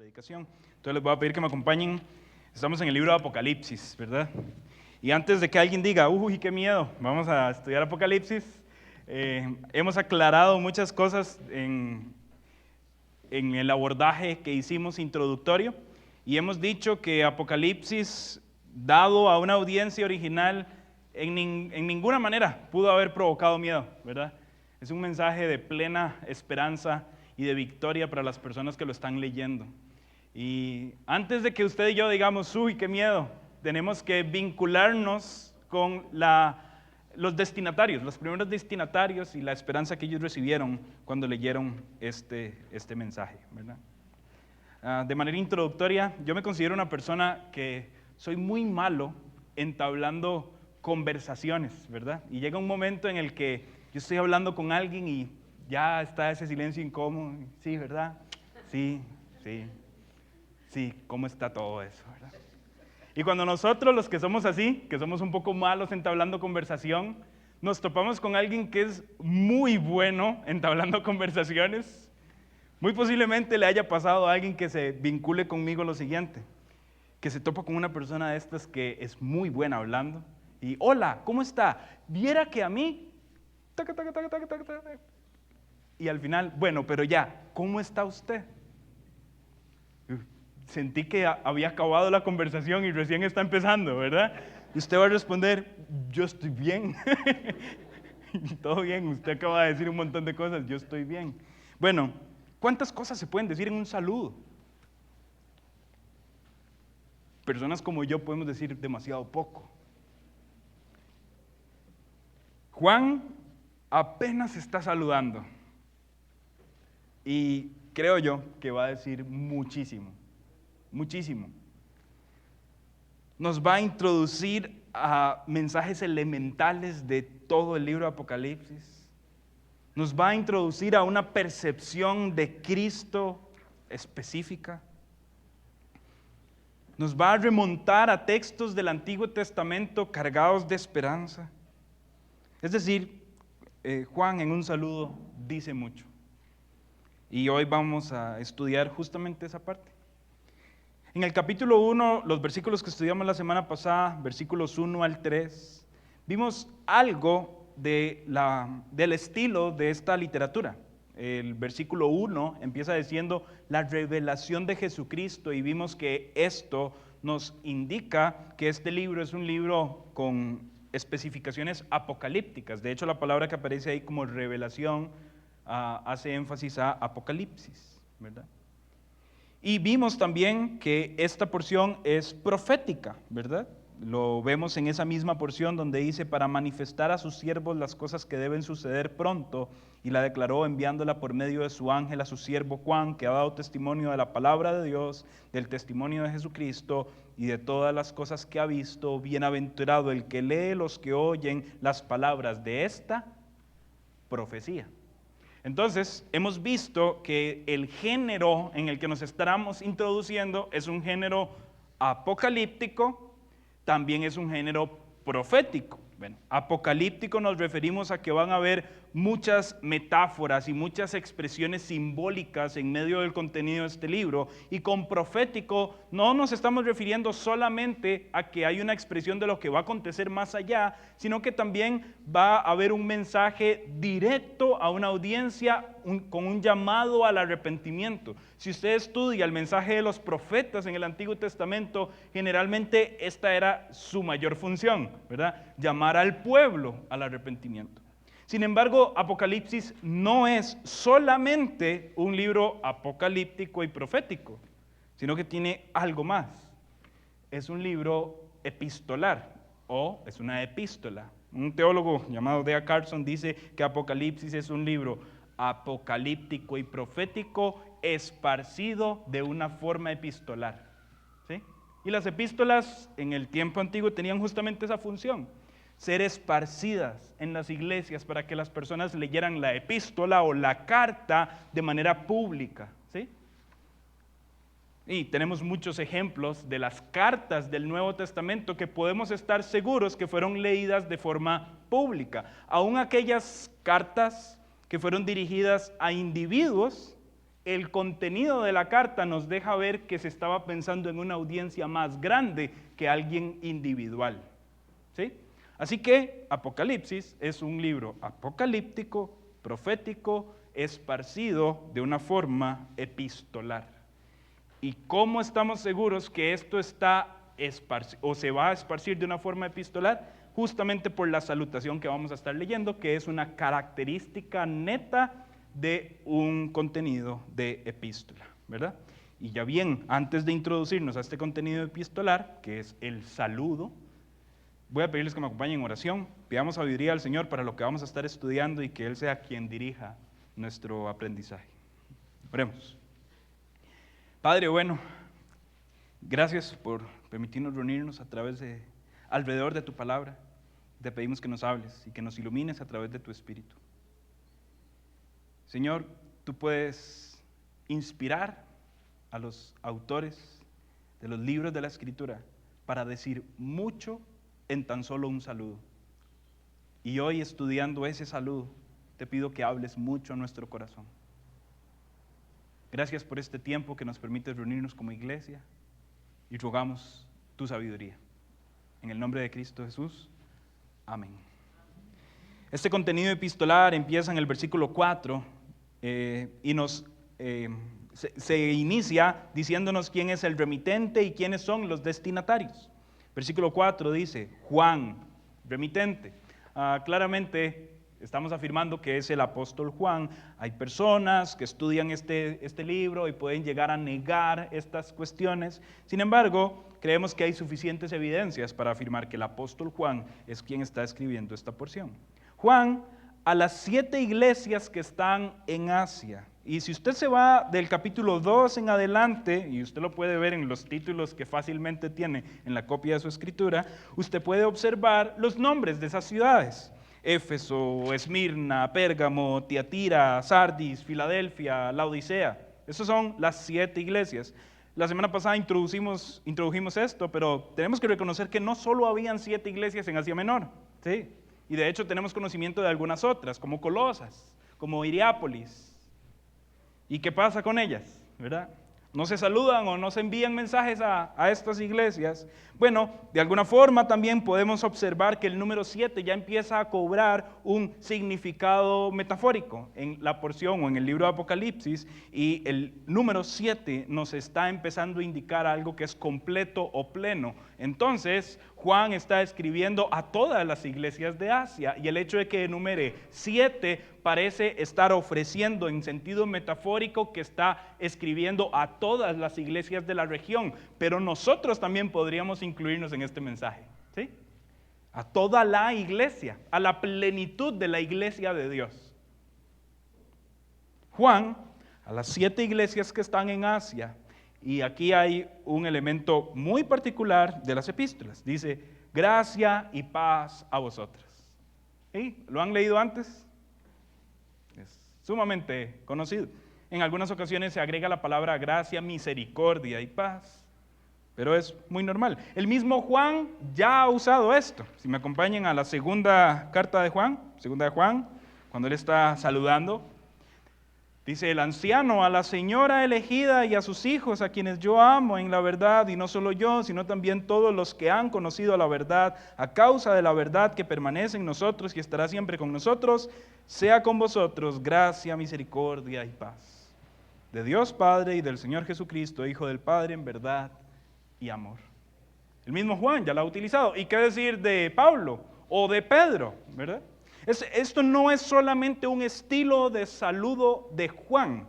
predicación. Entonces les voy a pedir que me acompañen. Estamos en el libro de Apocalipsis, ¿verdad? Y antes de que alguien diga, uy, qué miedo, vamos a estudiar Apocalipsis, hemos aclarado muchas cosas en el abordaje que hicimos introductorio y hemos dicho que Apocalipsis, dado a una audiencia original, en ninguna manera pudo haber provocado miedo, ¿verdad? Es un mensaje de plena esperanza y de victoria para las personas que lo están leyendo. Y antes de que usted y yo digamos, uy, qué miedo, tenemos que vincularnos con los destinatarios, los primeros destinatarios y la esperanza que ellos recibieron cuando leyeron este mensaje, ¿verdad? De manera introductoria, yo me considero una persona que soy muy malo entablando conversaciones, ¿verdad? Y llega un momento en el que yo estoy hablando con alguien y ya está ese silencio incómodo. Sí, ¿verdad? Sí, ¿cómo está todo eso, verdad? Y cuando nosotros, los que somos así, que somos un poco malos entablando conversación, nos topamos con alguien que es muy bueno entablando conversaciones, muy posiblemente le haya pasado a alguien que se vincule conmigo lo siguiente, que se topa con una persona de estas que es muy buena hablando, y hola, ¿cómo está? Viera que a mí, y al final, bueno, pero ya, ¿cómo está usted? Sentí que había acabado la conversación y recién está empezando, ¿verdad? Y usted va a responder, yo estoy bien. Todo bien, usted acaba de decir un montón de cosas, yo estoy bien. Bueno, ¿cuántas cosas se pueden decir en un saludo? Personas como yo podemos decir demasiado poco. Juan apenas está saludando y creo yo que va a decir muchísimo. Muchísimo. Nos va a introducir a mensajes elementales de todo el libro de Apocalipsis. Nos va a introducir a una percepción de Cristo específica. Nos va a remontar a textos del Antiguo Testamento cargados de esperanza. Es decir, Juan en un saludo dice mucho. Y hoy vamos a estudiar justamente esa parte. En el capítulo 1, los versículos que estudiamos la semana pasada, versículos 1 al 3, vimos algo del estilo de esta literatura. El versículo 1 empieza diciendo la revelación de Jesucristo y vimos que esto nos indica que este libro es un libro con especificaciones apocalípticas. De hecho, la palabra que aparece ahí como revelación hace énfasis a Apocalipsis, ¿verdad? Y vimos también que esta porción es profética, ¿verdad? Lo vemos en esa misma porción donde dice, para manifestar a sus siervos las cosas que deben suceder pronto, y la declaró enviándola por medio de su ángel a su siervo Juan, que ha dado testimonio de la palabra de Dios, del testimonio de Jesucristo y de todas las cosas que ha visto. Bienaventurado el que lee, los que oyen las palabras de esta profecía. Entonces, hemos visto que el género en el que nos estamos introduciendo es un género apocalíptico, también es un género profético. Bueno, apocalíptico nos referimos a que van a haber muchas metáforas y muchas expresiones simbólicas en medio del contenido de este libro, y con profético no nos estamos refiriendo solamente a que hay una expresión de lo que va a acontecer más allá, sino que también va a haber un mensaje directo a una audiencia con un llamado al arrepentimiento. Si usted estudia el mensaje de los profetas en el Antiguo Testamento, generalmente esta era su mayor función, ¿verdad? Llamar al pueblo al arrepentimiento. Sin embargo, Apocalipsis no es solamente un libro apocalíptico y profético, sino que tiene algo más. Es un libro epistolar, o es una epístola. Un teólogo llamado D.A. Carson dice que Apocalipsis es un libro apocalíptico y profético esparcido de una forma epistolar, ¿sí? Y las epístolas en el tiempo antiguo tenían justamente esa función, ser esparcidas en las iglesias para que las personas leyeran la epístola o la carta de manera pública, ¿sí? Y tenemos muchos ejemplos de las cartas del Nuevo Testamento que podemos estar seguros que fueron leídas de forma pública. Aún aquellas cartas que fueron dirigidas a individuos el contenido de la carta nos deja ver que se estaba pensando en una audiencia más grande que alguien individual. ¿Sí? Así que Apocalipsis es un libro apocalíptico, profético, esparcido de una forma epistolar. ¿Y cómo estamos seguros que esto está o se va a esparcir de una forma epistolar? Justamente por la salutación que vamos a estar leyendo, que es una característica neta de un contenido de epístola, ¿verdad? Y ya bien, antes de introducirnos a este contenido epistolar, que es el saludo, voy a pedirles que me acompañen en oración. Pidamos sabiduría al Señor para lo que vamos a estar estudiando y que Él sea quien dirija nuestro aprendizaje. Oremos. Padre bueno, gracias por permitirnos reunirnos alrededor de tu palabra. Te pedimos que nos hables y que nos ilumines a través de tu Espíritu. Señor, tú puedes inspirar a los autores de los libros de la Escritura para decir mucho en tan solo un saludo. Y hoy, estudiando ese saludo, te pido que hables mucho a nuestro corazón. Gracias por este tiempo que nos permite reunirnos como iglesia y rogamos tu sabiduría. En el nombre de Cristo Jesús, amén. Este contenido epistolar empieza en el versículo 4 y se inicia diciéndonos quién es el remitente y quiénes son los destinatarios. Versículo 4 dice, Juan, remitente. Claramente estamos afirmando que es el apóstol Juan. Hay personas que estudian este libro y pueden llegar a negar estas cuestiones. Sin embargo, creemos que hay suficientes evidencias para afirmar que el apóstol Juan es quien está escribiendo esta porción. Juan, a las 7 iglesias que están en Asia. Y si usted se va del capítulo 2 en adelante, y usted lo puede ver en los títulos que fácilmente tiene en la copia de su escritura, usted puede observar los nombres de esas ciudades. Éfeso, Esmirna, Pérgamo, Tiatira, Sardis, Filadelfia, Laodicea. Esas son las 7 iglesias. La semana pasada introdujimos esto, pero tenemos que reconocer que no solo habían 7 iglesias en Asia Menor, ¿sí? Y de hecho tenemos conocimiento de algunas otras, como Colosas, como Hierápolis. ¿Y qué pasa con ellas? ¿Verdad? ¿No se saludan o no se envían mensajes a estas iglesias? Bueno, de alguna forma también podemos observar que el número 7 ya empieza a cobrar un significado metafórico en la porción o en el libro de Apocalipsis, y el número 7 nos está empezando a indicar algo que es completo o pleno. Entonces, Juan está escribiendo a todas las iglesias de Asia, y el hecho de que enumere 7 parece estar ofreciendo en sentido metafórico que está escribiendo a todas las iglesias de la región, pero nosotros también podríamos incluirnos en este mensaje, ¿sí? A toda la iglesia, a la plenitud de la iglesia de Dios. Juan, a las 7 iglesias que están en Asia, y aquí hay un elemento muy particular de las epístolas, dice, gracia y paz a vosotras. ¿Sí? ¿Lo han leído antes? Es sumamente conocido. En algunas ocasiones se agrega la palabra gracia, misericordia y paz, pero es muy normal. El mismo Juan ya ha usado esto. Si me acompañan a la segunda carta de Juan, cuando él está saludando, dice, el anciano a la señora elegida y a sus hijos, a quienes yo amo en la verdad, y no solo yo, sino también todos los que han conocido la verdad, a causa de la verdad que permanece en nosotros y estará siempre con nosotros, sea con vosotros gracia, misericordia y paz. De Dios Padre y del Señor Jesucristo, Hijo del Padre, en verdad y amor. El mismo Juan ya lo ha utilizado. ¿Y qué decir de Pablo o de Pedro, verdad? Esto no es solamente un estilo de saludo de Juan.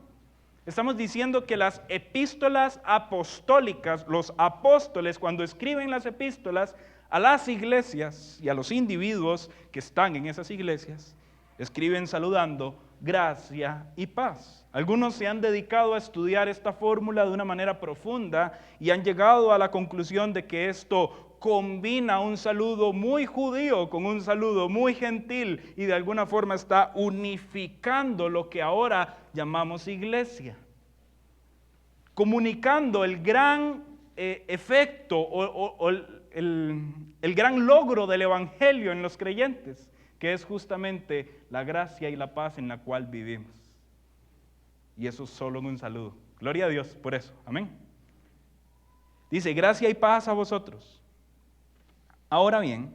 Estamos diciendo que las epístolas apostólicas, los apóstoles, cuando escriben las epístolas a las iglesias y a los individuos que están en esas iglesias, escriben saludando gracia y paz. Algunos se han dedicado a estudiar esta fórmula de una manera profunda y han llegado a la conclusión de que esto combina un saludo muy judío con un saludo muy gentil y de alguna forma está unificando lo que ahora llamamos iglesia, comunicando el gran efecto o el gran logro del evangelio en los creyentes, que es justamente la gracia y la paz en la cual vivimos. Y eso solo en un saludo. Gloria a Dios por eso. Amén. Dice, gracia y paz a vosotros. Ahora bien,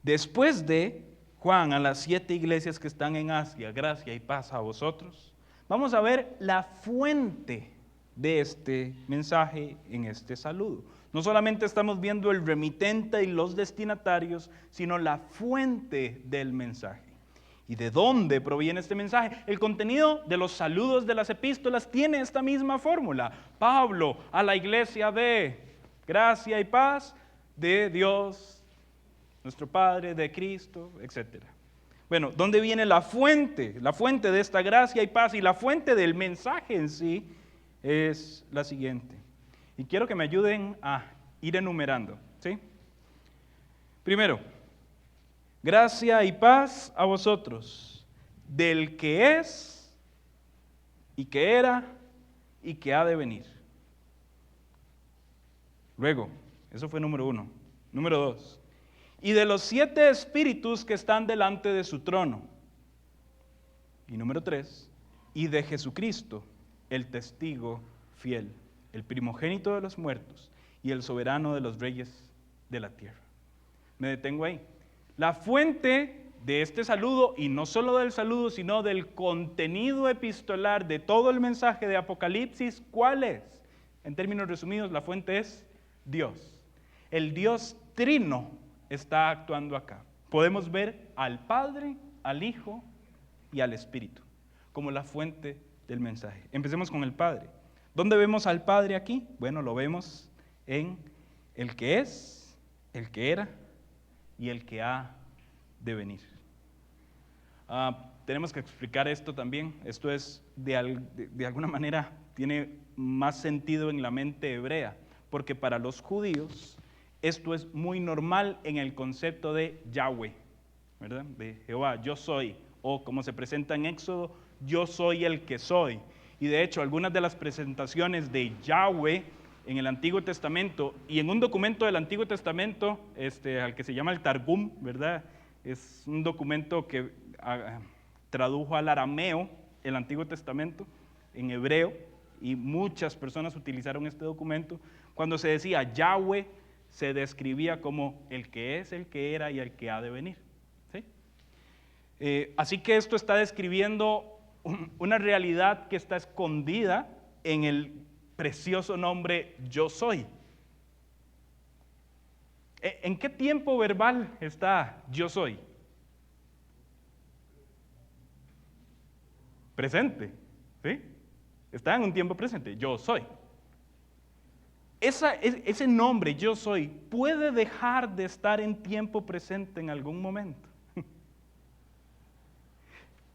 después de Juan a las 7 iglesias que están en Asia, gracia y paz a vosotros, vamos a ver la fuente de este mensaje en este saludo. No solamente estamos viendo el remitente y los destinatarios, sino la fuente del mensaje. ¿Y de dónde proviene este mensaje? El contenido de los saludos de las epístolas tiene esta misma fórmula. Pablo a la iglesia de gracia y paz de Dios, nuestro Padre, de Cristo, etc. Bueno, ¿dónde viene la fuente? La fuente de esta gracia y paz y la fuente del mensaje en sí es la siguiente. Y quiero que me ayuden a ir enumerando, ¿sí? Primero, gracia y paz a vosotros, del que es, y que era, y que ha de venir. Luego, eso fue número 1. Número 2, y de los 7 espíritus que están delante de su trono. Y número 3, y de Jesucristo, el testigo fiel, el primogénito de los muertos y el soberano de los reyes de la tierra. Me detengo ahí. La fuente de este saludo, y no solo del saludo, sino del contenido epistolar de todo el mensaje de Apocalipsis, ¿cuál es? En términos resumidos, la fuente es Dios. El Dios trino está actuando acá. Podemos ver al Padre, al Hijo y al Espíritu como la fuente del mensaje. Empecemos con el Padre. ¿Dónde vemos al Padre aquí? Bueno, lo vemos en el que es, el que era y el que ha de venir. Tenemos que explicar esto también. Esto es, de alguna manera, tiene más sentido en la mente hebrea, porque para los judíos esto es muy normal en el concepto de Yahweh, ¿verdad? De Jehová, yo soy, o como se presenta en Éxodo, yo soy el que soy. Y de hecho, algunas de las presentaciones de Yahweh en el Antiguo Testamento y en un documento del Antiguo Testamento, al que se llama el Targum, ¿verdad? Es un documento que tradujo al arameo el Antiguo Testamento en hebreo, y muchas personas utilizaron este documento. Cuando se decía Yahweh, se describía como el que es, el que era y el que ha de venir. ¿Sí? Así que esto está describiendo una realidad que está escondida en el precioso nombre yo soy. ¿En qué tiempo verbal está yo soy? Presente, ¿sí? Está en un tiempo presente, yo soy. Ese nombre, yo soy, puede dejar de estar en tiempo presente en algún momento.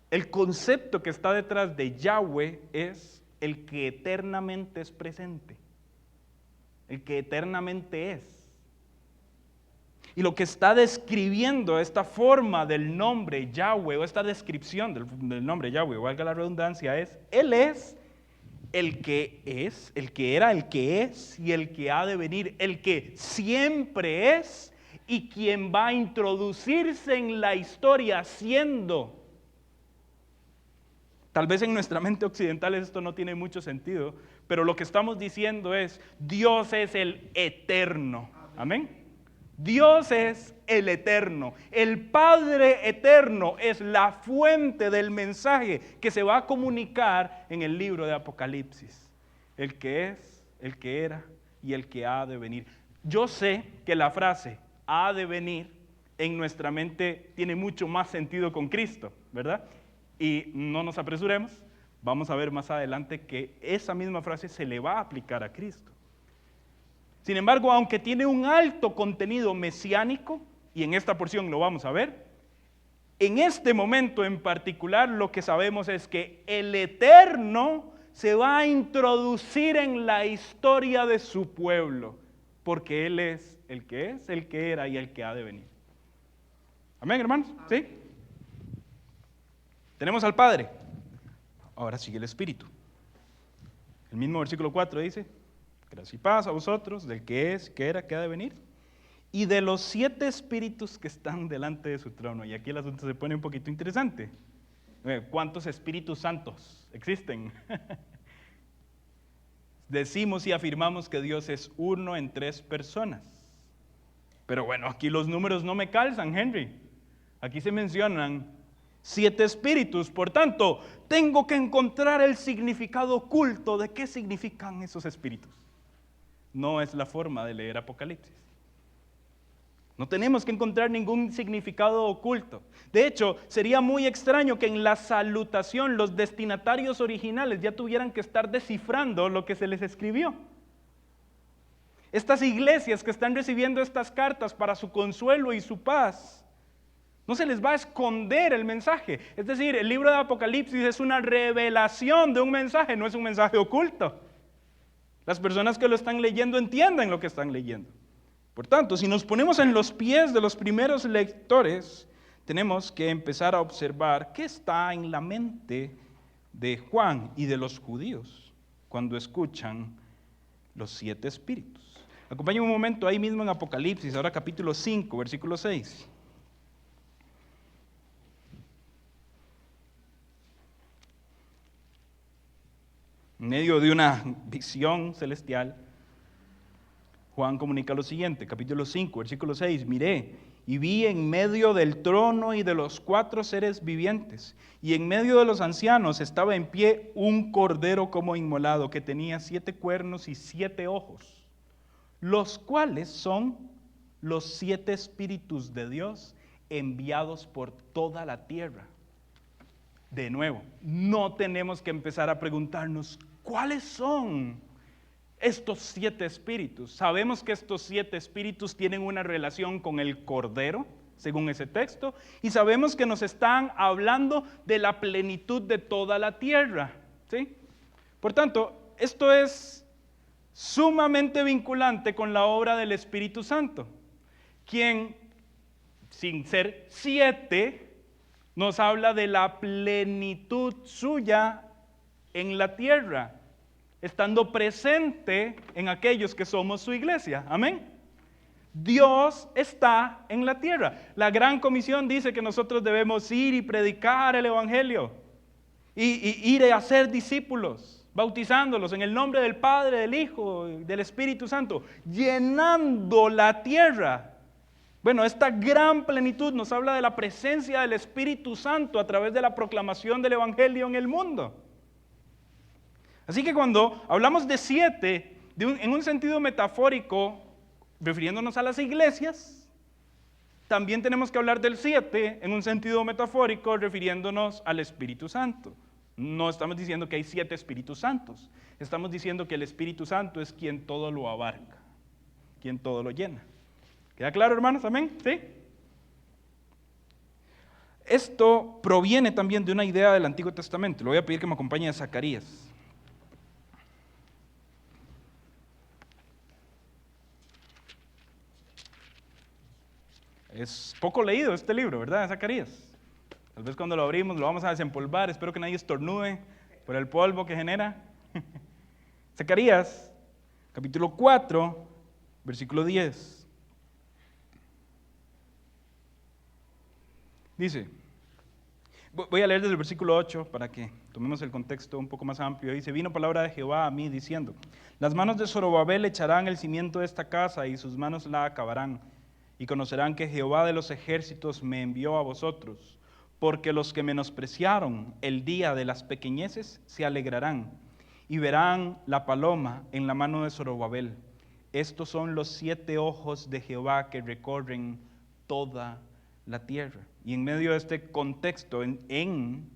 El concepto que está detrás de Yahweh es el que eternamente es presente, el que eternamente es. Y lo que está describiendo esta forma del nombre Yahweh, o esta descripción del nombre Yahweh, valga la redundancia, Él es el que es, el que era, el que es y el que ha de venir, el que siempre es y quien va a introducirse en la historia siendo. Tal vez en nuestra mente occidental esto no tiene mucho sentido, pero lo que estamos diciendo es, Dios es el eterno. Amén. Dios es el eterno. El Padre eterno es la fuente del mensaje que se va a comunicar en el libro de Apocalipsis. El que es, el que era y el que ha de venir. Yo sé que la frase ha de venir en nuestra mente tiene mucho más sentido con Cristo, ¿verdad? Y no nos apresuremos, vamos a ver más adelante que esa misma frase se le va a aplicar a Cristo. Sin embargo, aunque tiene un alto contenido mesiánico, y en esta porción lo vamos a ver, en este momento en particular lo que sabemos es que el Eterno se va a introducir en la historia de su pueblo, porque Él es, el que era y el que ha de venir. ¿Amén, hermanos? ¿Sí? Tenemos al Padre. Ahora sigue el Espíritu. El mismo versículo 4 dice, gracia y paz a vosotros, del que es, que era, que ha de venir, y de los 7 espíritus que están delante de su trono. Y aquí el asunto se pone un poquito interesante. ¿Cuántos Espíritus Santos existen? Decimos y afirmamos que Dios es uno en 3 personas. Pero bueno, aquí los números no me calzan, Henry. Aquí se mencionan 7 espíritus. Por tanto, tengo que encontrar el significado oculto de qué significan esos espíritus. No es la forma de leer Apocalipsis. No tenemos que encontrar ningún significado oculto. De hecho, sería muy extraño que en la salutación los destinatarios originales ya tuvieran que estar descifrando lo que se les escribió. Estas iglesias que están recibiendo estas cartas para su consuelo y su paz, no se les va a esconder el mensaje. Es decir, el libro de Apocalipsis es una revelación de un mensaje, no es un mensaje oculto. Las personas que lo están leyendo entienden lo que están leyendo. Por tanto, si nos ponemos en los pies de los primeros lectores, tenemos que empezar a observar qué está en la mente de Juan y de los judíos cuando escuchan los 7 espíritus. Acompáñenme un momento ahí mismo en Apocalipsis, ahora capítulo 5, versículo 6. En medio de una visión celestial, Juan comunica lo siguiente, capítulo 5, versículo 6, miré y vi en medio del trono y de los 4 seres vivientes, y en medio de los ancianos estaba en pie un cordero como inmolado, que tenía 7 cuernos y 7 ojos, los cuales son los 7 espíritus de Dios enviados por toda la tierra. De nuevo, no tenemos que empezar a preguntarnos, ¿cuáles son estos 7 espíritus? Sabemos que estos 7 espíritus tienen una relación con el Cordero, según ese texto, y sabemos que nos están hablando de la plenitud de toda la tierra, ¿sí? Por tanto, esto es sumamente vinculante con la obra del Espíritu Santo, quien, sin ser 7, nos habla de la plenitud suya en la tierra, estando presente en aquellos que somos su iglesia. Amén. Dios está en la tierra. La Gran Comisión dice que nosotros debemos ir y predicar el Evangelio y ir a hacer discípulos, bautizándolos en el nombre del Padre, del Hijo y del Espíritu Santo, llenando la tierra. Bueno, esta gran plenitud nos habla de la presencia del Espíritu Santo a través de la proclamación del Evangelio en el mundo. Así que cuando hablamos de 7, en un sentido metafórico, refiriéndonos a las iglesias, también tenemos que hablar del 7 en un sentido metafórico, refiriéndonos al Espíritu Santo. No estamos diciendo que hay 7 Espíritus Santos, estamos diciendo que el Espíritu Santo es quien todo lo abarca, quien todo lo llena. ¿Queda claro, hermanos? ¿Amén? ¿Sí? Esto proviene también de una idea del Antiguo Testamento. Le voy a pedir que me acompañe a Zacarías. Es poco leído este libro, ¿verdad? Zacarías. Tal vez cuando lo abrimos lo vamos a desempolvar. Espero que nadie estornude por el polvo que genera. Zacarías, capítulo 4, versículo 10. Dice, voy a leer desde el versículo 8 para que tomemos el contexto un poco más amplio. Dice, vino palabra de Jehová a mí diciendo, las manos de Zorobabel echarán el cimiento de esta casa y sus manos la acabarán. Y conocerán que Jehová de los ejércitos me envió a vosotros, porque los que menospreciaron el día de las pequeñeces se alegrarán y verán la paloma en la mano de Zorobabel. Estos son los 7 ojos de Jehová que recorren toda la tierra. Y en medio de este contexto, en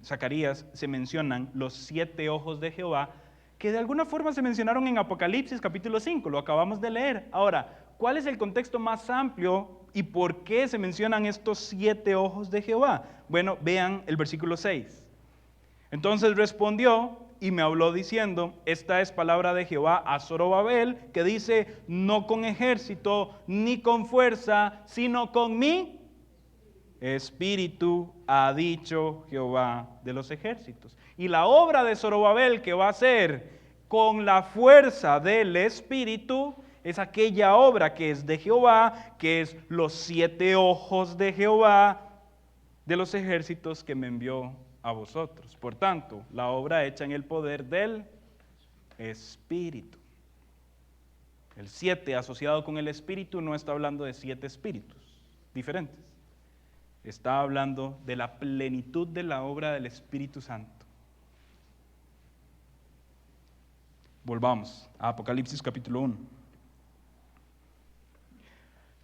Zacarías se mencionan los 7 ojos de Jehová, que de alguna forma se mencionaron en Apocalipsis capítulo 5, lo acabamos de leer. Ahora, ¿cuál es el contexto más amplio y por qué se mencionan estos 7 ojos de Jehová? Bueno, vean el versículo 6. Entonces respondió y me habló diciendo, esta es palabra de Jehová a Zorobabel, que dice, no con ejército ni con fuerza, sino con mi espíritu, ha dicho Jehová de los ejércitos. Y la obra de Zorobabel que va a hacer con la fuerza del espíritu es aquella obra que es de Jehová, que es los 7 ojos de Jehová de los ejércitos que me envió a vosotros. Por tanto, la obra hecha en el poder del Espíritu. El 7 asociado con el Espíritu no está hablando de 7 espíritus diferentes. Está hablando de la plenitud de la obra del Espíritu Santo. Volvamos a Apocalipsis capítulo 1.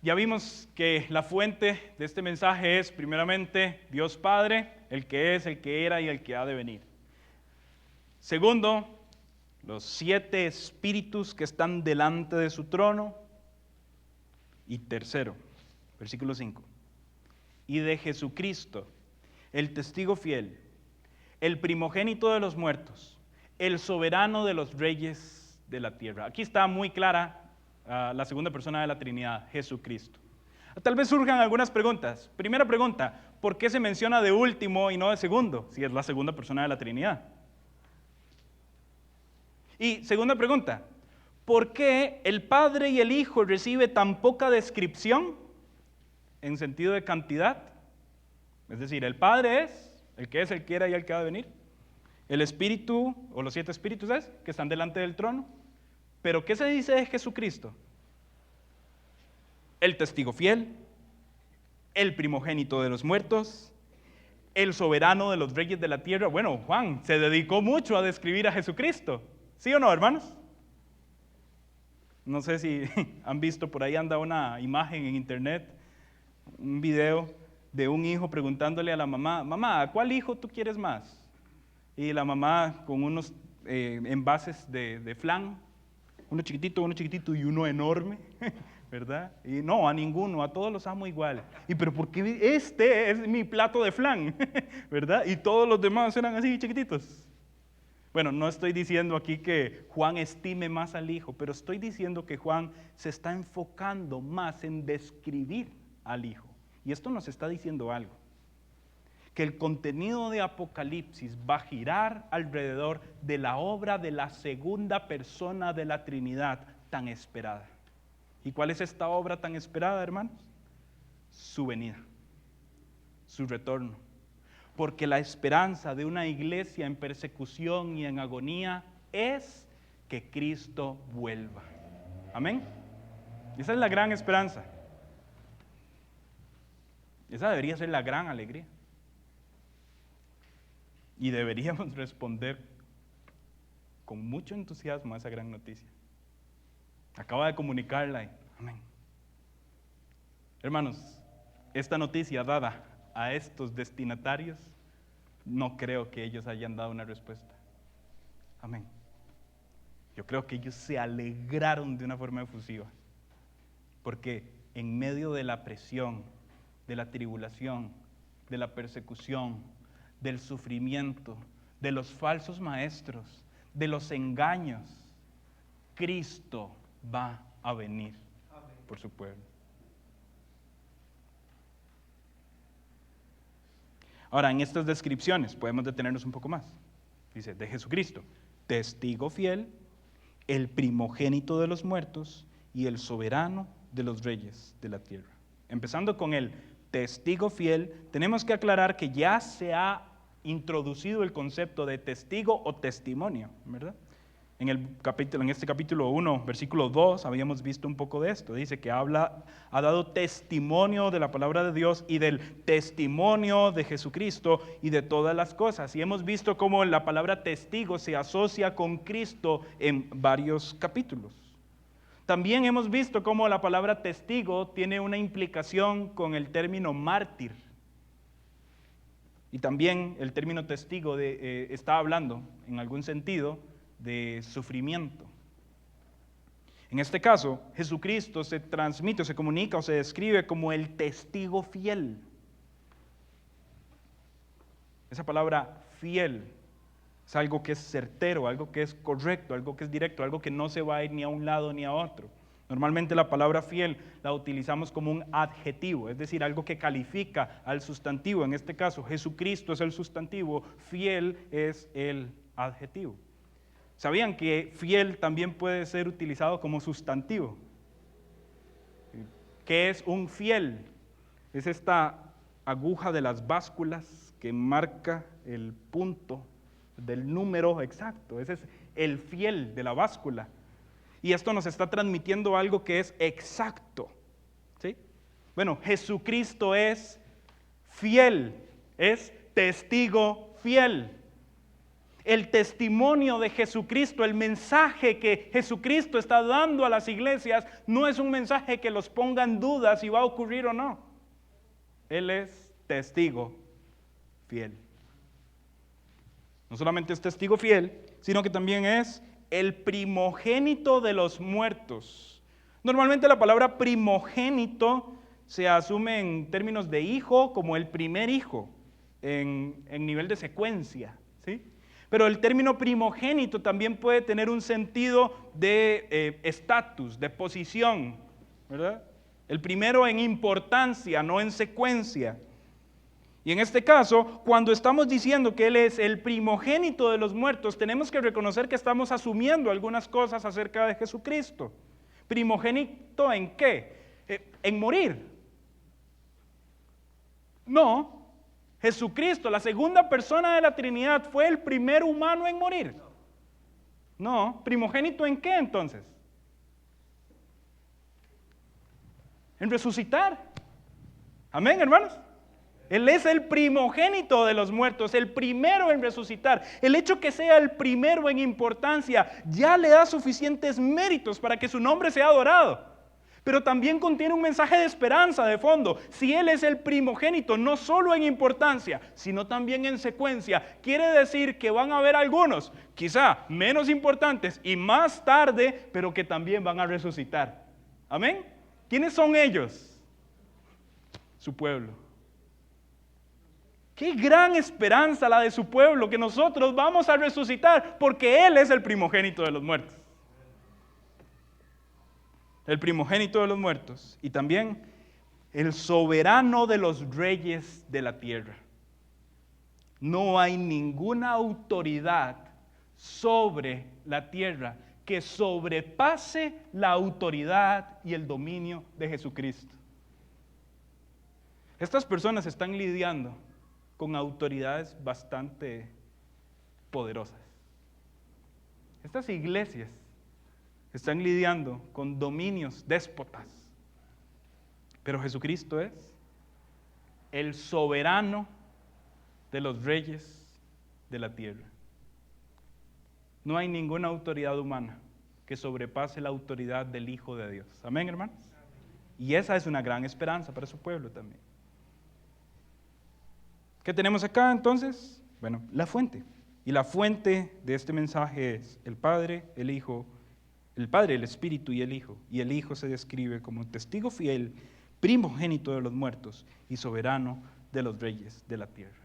Ya vimos que la fuente de este mensaje es primeramente Dios Padre, el que es, el que era y el que ha de venir. Segundo, los 7 espíritus que están delante de su trono. Y tercero, versículo 5. Y de Jesucristo, el testigo fiel, el primogénito de los muertos, el soberano de los reyes de la tierra. Aquí está muy clara la segunda persona de la Trinidad, Jesucristo. Tal vez surjan algunas preguntas. Primera pregunta, ¿por qué se menciona de último y no de segundo, si es la segunda persona de la Trinidad? Y segunda pregunta, ¿por qué el Padre y el Hijo recibe tan poca descripción en sentido de cantidad? Es decir, el Padre es, el que era y el que ha de venir. El Espíritu, o los 7 espíritus es, que están delante del trono. Pero ¿qué se dice de Jesucristo? El testigo fiel, el primogénito de los muertos, el soberano de los reyes de la tierra. Bueno, Juan se dedicó mucho a describir a Jesucristo. ¿Sí o no, hermanos? No sé si han visto, por ahí anda una imagen en internet, un video de un hijo preguntándole a la mamá, mamá, ¿cuál hijo tú quieres más? Y la mamá con unos envases de flan, uno chiquitito y uno enorme, ¿verdad? Y no, a ninguno, a todos los amo igual. Y pero ¿por qué este es mi plato de flan? ¿Verdad? Y todos los demás eran así chiquititos. Bueno, no estoy diciendo aquí que Juan estime más al Hijo, pero estoy diciendo que Juan se está enfocando más en describir al Hijo. Y esto nos está diciendo algo. Que el contenido de Apocalipsis va a girar alrededor de la obra de la segunda persona de la Trinidad tan esperada. ¿Y cuál es esta obra tan esperada, hermanos? Su venida, su retorno. Porque la esperanza de una iglesia en persecución y en agonía es que Cristo vuelva. Amén. Esa es la gran esperanza. Esa debería ser la gran alegría. Y deberíamos responder con mucho entusiasmo a esa gran noticia. Acaba de comunicarla. Amén. Hermanos, esta noticia dada a estos destinatarios, no creo que ellos hayan dado una respuesta. Amén. Yo creo que ellos se alegraron de una forma efusiva. Porque en medio de la presión, de la tribulación, de la persecución, del sufrimiento, de los falsos maestros, de los engaños, Cristo va a venir por su pueblo. Ahora, en estas descripciones podemos detenernos un poco más. Dice, de Jesucristo, testigo fiel, el primogénito de los muertos y el soberano de los reyes de la tierra. Empezando con el testigo fiel, tenemos que aclarar que ya se ha introducido el concepto de testigo o testimonio, ¿verdad? En este capítulo 1, versículo 2, habíamos visto un poco de esto. Dice que ha dado testimonio de la palabra de Dios y del testimonio de Jesucristo y de todas las cosas. Y hemos visto cómo la palabra testigo se asocia con Cristo en varios capítulos. También hemos visto cómo la palabra testigo tiene una implicación con el término mártir. Y también el término testigo está hablando, en algún sentido, de sufrimiento. En este caso, Jesucristo se transmite, se comunica o se describe como el testigo fiel. Esa palabra fiel es algo que es certero, algo que es correcto, algo que es directo, algo que no se va a ir ni a un lado ni a otro. Normalmente la palabra fiel la utilizamos como un adjetivo, es decir, algo que califica al sustantivo. En este caso, Jesucristo es el sustantivo, fiel es el adjetivo. ¿Sabían que fiel también puede ser utilizado como sustantivo? ¿Qué es un fiel? Es esta aguja de las básculas que marca el punto del número exacto. Ese es el fiel de la báscula. Y esto nos está transmitiendo algo que es exacto, ¿sí? Bueno, Jesucristo es fiel, es testigo fiel. El testimonio de Jesucristo, el mensaje que Jesucristo está dando a las iglesias, no es un mensaje que los ponga en duda si va a ocurrir o no. Él es testigo fiel. No solamente es testigo fiel, sino que también es el primogénito de los muertos. Normalmente la palabra primogénito se asume en términos de hijo como el primer hijo, en nivel de secuencia, ¿sí? Pero el término primogénito también puede tener un sentido de estatus, de posición, ¿verdad? El primero en importancia, no en secuencia. Y en este caso, cuando estamos diciendo que Él es el primogénito de los muertos, tenemos que reconocer que estamos asumiendo algunas cosas acerca de Jesucristo. ¿Primogénito en qué? ¿En morir? No. Jesucristo, la segunda persona de la Trinidad, ¿fue el primer humano en morir? No. ¿Primogénito en qué entonces? En resucitar. Amén, hermanos. Él es el primogénito de los muertos, el primero en resucitar. El hecho que sea el primero en importancia ya le da suficientes méritos para que su nombre sea adorado. Pero también contiene un mensaje de esperanza de fondo. Si Él es el primogénito, no solo en importancia, sino también en secuencia, quiere decir que van a haber algunos, quizá menos importantes y más tarde, pero que también van a resucitar. ¿Amén? ¿Quiénes son ellos? Su pueblo. Qué gran esperanza la de su pueblo, que nosotros vamos a resucitar, porque Él es el primogénito de los muertos. El primogénito de los muertos y también el soberano de los reyes de la tierra. No hay ninguna autoridad sobre la tierra que sobrepase la autoridad y el dominio de Jesucristo. Estas personas están lidiando con autoridades bastante poderosas. Estas iglesias están lidiando con dominios déspotas, pero Jesucristo es el soberano de los reyes de la tierra. No hay ninguna autoridad humana que sobrepase la autoridad del Hijo de Dios. Amén, hermanos. Y esa es una gran esperanza para su pueblo también. ¿Qué tenemos acá entonces? Bueno, la fuente. Y la fuente de este mensaje es el Padre, el Hijo, el Padre, el Espíritu y el Hijo. Y el Hijo se describe como testigo fiel, primogénito de los muertos y soberano de los reyes de la tierra.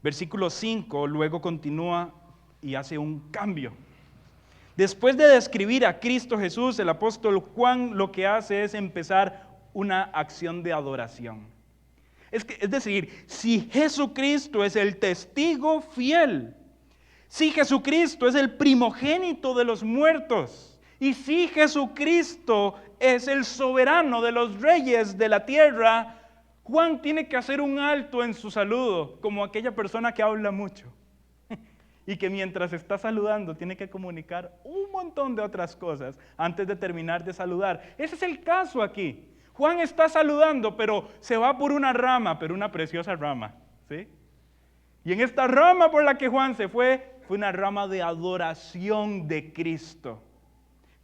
Versículo 5 luego continúa y hace un cambio. Después de describir a Cristo Jesús, el apóstol Juan lo que hace es empezar una acción de adoración. Es decir, si Jesucristo es el testigo fiel, si Jesucristo es el primogénito de los muertos, y si Jesucristo es el soberano de los reyes de la tierra, Juan tiene que hacer un alto en su saludo, como aquella persona que habla mucho, y que mientras está saludando tiene que comunicar un montón de otras cosas antes de terminar de saludar. Ese es el caso aquí. Juan está saludando, pero se va por una rama, pero una preciosa rama, ¿sí? Y en esta rama por la que Juan se fue una rama de adoración de Cristo.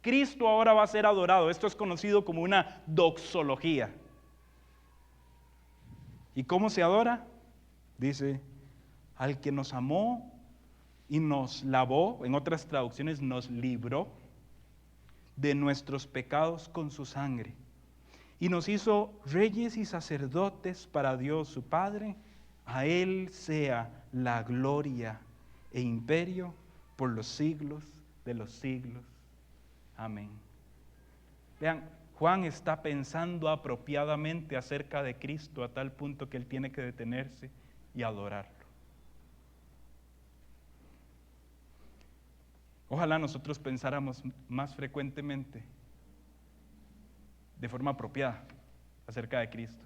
Cristo ahora va a ser adorado. Esto es conocido como una doxología. ¿Y cómo se adora? Dice, al que nos amó y nos lavó, en otras traducciones nos libró de nuestros pecados con su sangre. Y nos hizo reyes y sacerdotes para Dios su Padre. A Él sea la gloria e imperio por los siglos de los siglos. Amén. Vean, Juan está pensando apropiadamente acerca de Cristo a tal punto que él tiene que detenerse y adorarlo. Ojalá nosotros pensáramos más frecuentemente de forma apropiada acerca de Cristo.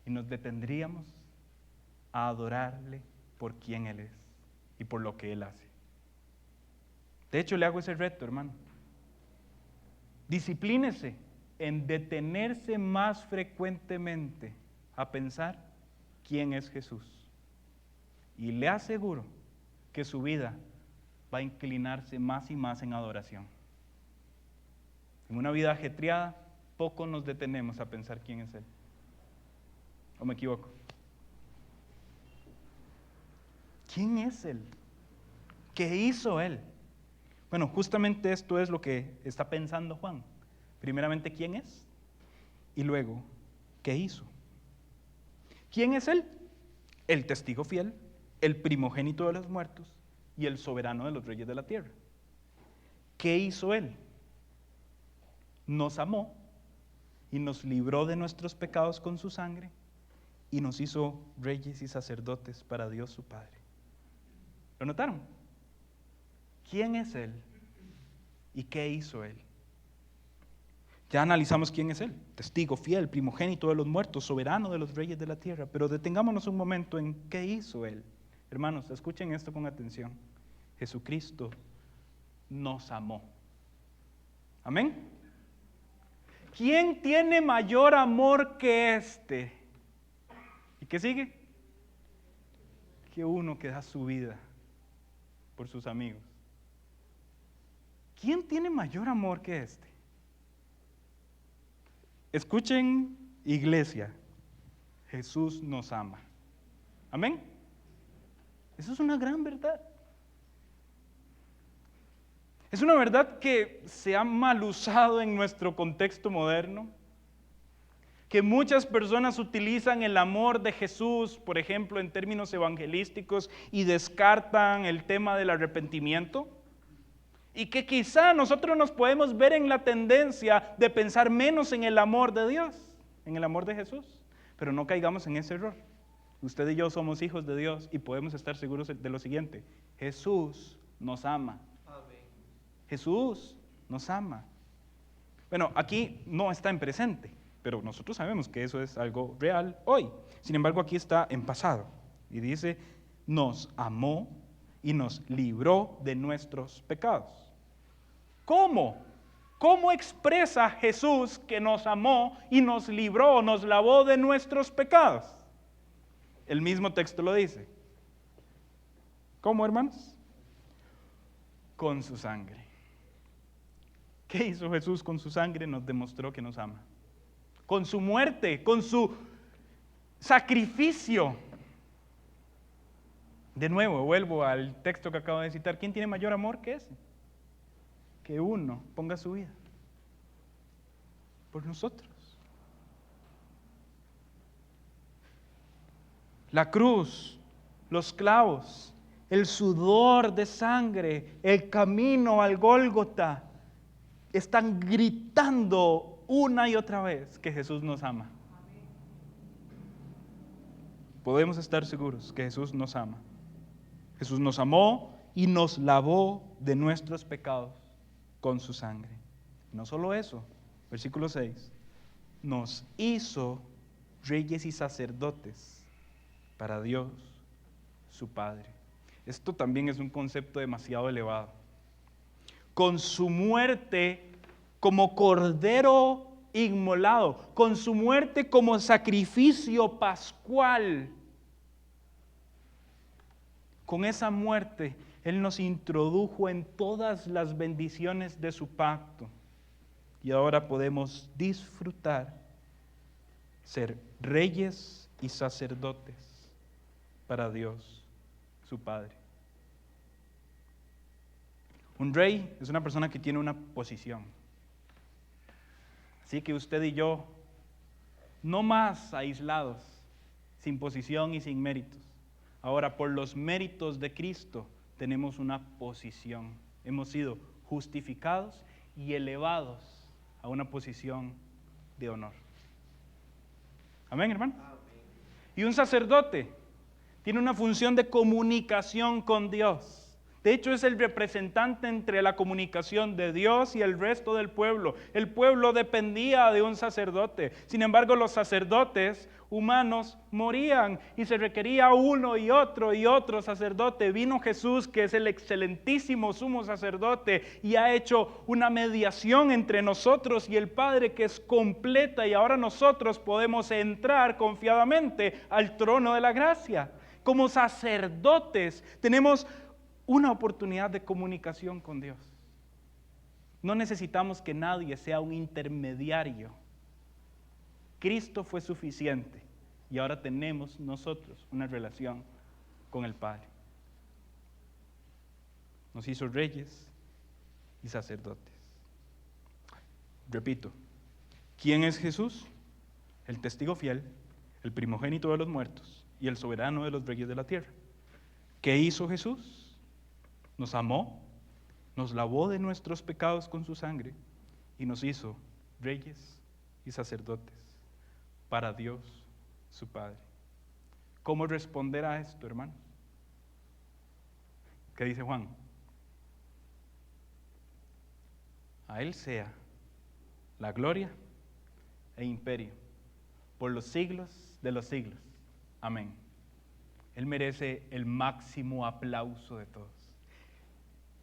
y nos detendríamos a adorarle por quien Él es y por lo que Él hace. De hecho, le hago ese reto, hermano. Disciplínese en detenerse más frecuentemente a pensar quién es Jesús. Y le aseguro que su vida va a inclinarse más y más en adoración. En una vida ajetreada, poco nos detenemos a pensar quién es Él. ¿O me equivoco? ¿Quién es Él? ¿Qué hizo Él? Bueno, justamente esto es lo que está pensando Juan. Primeramente, ¿quién es? Y luego, ¿qué hizo? ¿Quién es Él? El testigo fiel, el primogénito de los muertos y el soberano de los reyes de la tierra. ¿Qué hizo Él? Nos amó y nos libró de nuestros pecados con su sangre y nos hizo reyes y sacerdotes para Dios su Padre. ¿Lo notaron? ¿Quién es Él? ¿Y qué hizo Él? Ya analizamos quién es Él. Testigo fiel, primogénito de los muertos, soberano de los reyes de la tierra. Pero detengámonos un momento en qué hizo Él. Hermanos, escuchen esto con atención. Jesucristo nos amó. ¿Amén? ¿Quién tiene mayor amor que este? ¿Y qué sigue? Que uno que da su vida por sus amigos. ¿Quién tiene mayor amor que este? Escuchen, iglesia, Jesús nos ama. ¿Amén? Eso es una gran verdad. Es una verdad que se ha mal usado en nuestro contexto moderno, que muchas personas utilizan el amor de Jesús, por ejemplo, en términos evangelísticos, y descartan el tema del arrepentimiento. Y que quizá nosotros nos podemos ver en la tendencia de pensar menos en el amor de Dios, en el amor de Jesús. Pero no caigamos en ese error. Usted y yo somos hijos de Dios y podemos estar seguros de lo siguiente: Jesús nos ama. Amén. Jesús nos ama. Bueno, aquí no está en presente, pero nosotros sabemos que eso es algo real hoy. Sin embargo, aquí está en pasado. Y dice, nos amó y nos libró de nuestros pecados. ¿Cómo? ¿Cómo expresa Jesús que nos amó y nos libró, nos lavó de nuestros pecados? El mismo texto lo dice. ¿Cómo, hermanos? Con su sangre. ¿Qué hizo Jesús con su sangre? Nos demostró que nos ama. Con su muerte, con su sacrificio. De nuevo, vuelvo al texto que acabo de citar. ¿Quién tiene mayor amor que ese? Que uno ponga su vida por nosotros. La cruz, los clavos, el sudor de sangre, el camino al Gólgota, están gritando una y otra vez que Jesús nos ama. Podemos estar seguros que Jesús nos ama. Jesús nos amó y nos lavó de nuestros pecados con su sangre. No solo eso, versículo 6, nos hizo reyes y sacerdotes para Dios, su Padre. Esto también es un concepto demasiado elevado. Con su muerte como cordero inmolado, con su muerte como sacrificio pascual, con esa muerte Él nos introdujo en todas las bendiciones de su pacto y ahora podemos disfrutar ser reyes y sacerdotes para Dios, su Padre. Un rey es una persona que tiene una posición. Así que usted y yo, no más aislados, sin posición y sin méritos. Ahora, por los méritos de Cristo, tenemos una posición. Hemos sido justificados y elevados a una posición de honor. Amén, hermano. Amén. Y un sacerdote tiene una función de comunicación con Dios, De hecho, es el representante entre la comunicación de Dios y el resto del pueblo. El pueblo dependía de un sacerdote. Sin embargo, los sacerdotes humanos morían y se requería uno y otro sacerdote. Vino Jesús, que es el excelentísimo sumo sacerdote, y ha hecho una mediación entre nosotros y el Padre que es completa, y ahora nosotros podemos entrar confiadamente al trono de la gracia. Como sacerdotes tenemos una oportunidad de comunicación con Dios. No necesitamos que nadie sea un intermediario. Cristo fue suficiente y ahora tenemos nosotros una relación con el Padre. Nos hizo reyes y sacerdotes. Repito, ¿quién es Jesús? El testigo fiel, el primogénito de los muertos y el soberano de los reyes de la tierra. ¿Qué hizo Jesús? Nos amó, nos lavó de nuestros pecados con su sangre y nos hizo reyes y sacerdotes para Dios, su Padre. ¿Cómo responder a esto, hermanos? ¿Qué dice Juan? A Él sea la gloria e imperio por los siglos de los siglos. Amén. Él merece el máximo aplauso de todos.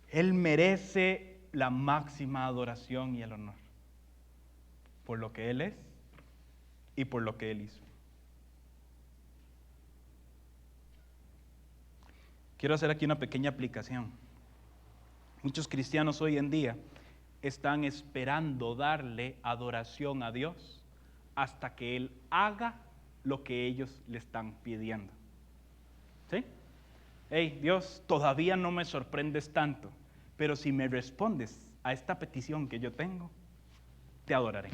Él merece la máxima adoración y el honor por lo que Él es y por lo que Él hizo. Quiero hacer aquí una pequeña aplicación. Muchos cristianos hoy en día están esperando darle adoración a Dios hasta que Él haga lo que ellos le están pidiendo. ¿Sí? Hey, Dios, todavía no me sorprendes tanto, pero si me respondes a esta petición que yo tengo, te adoraré.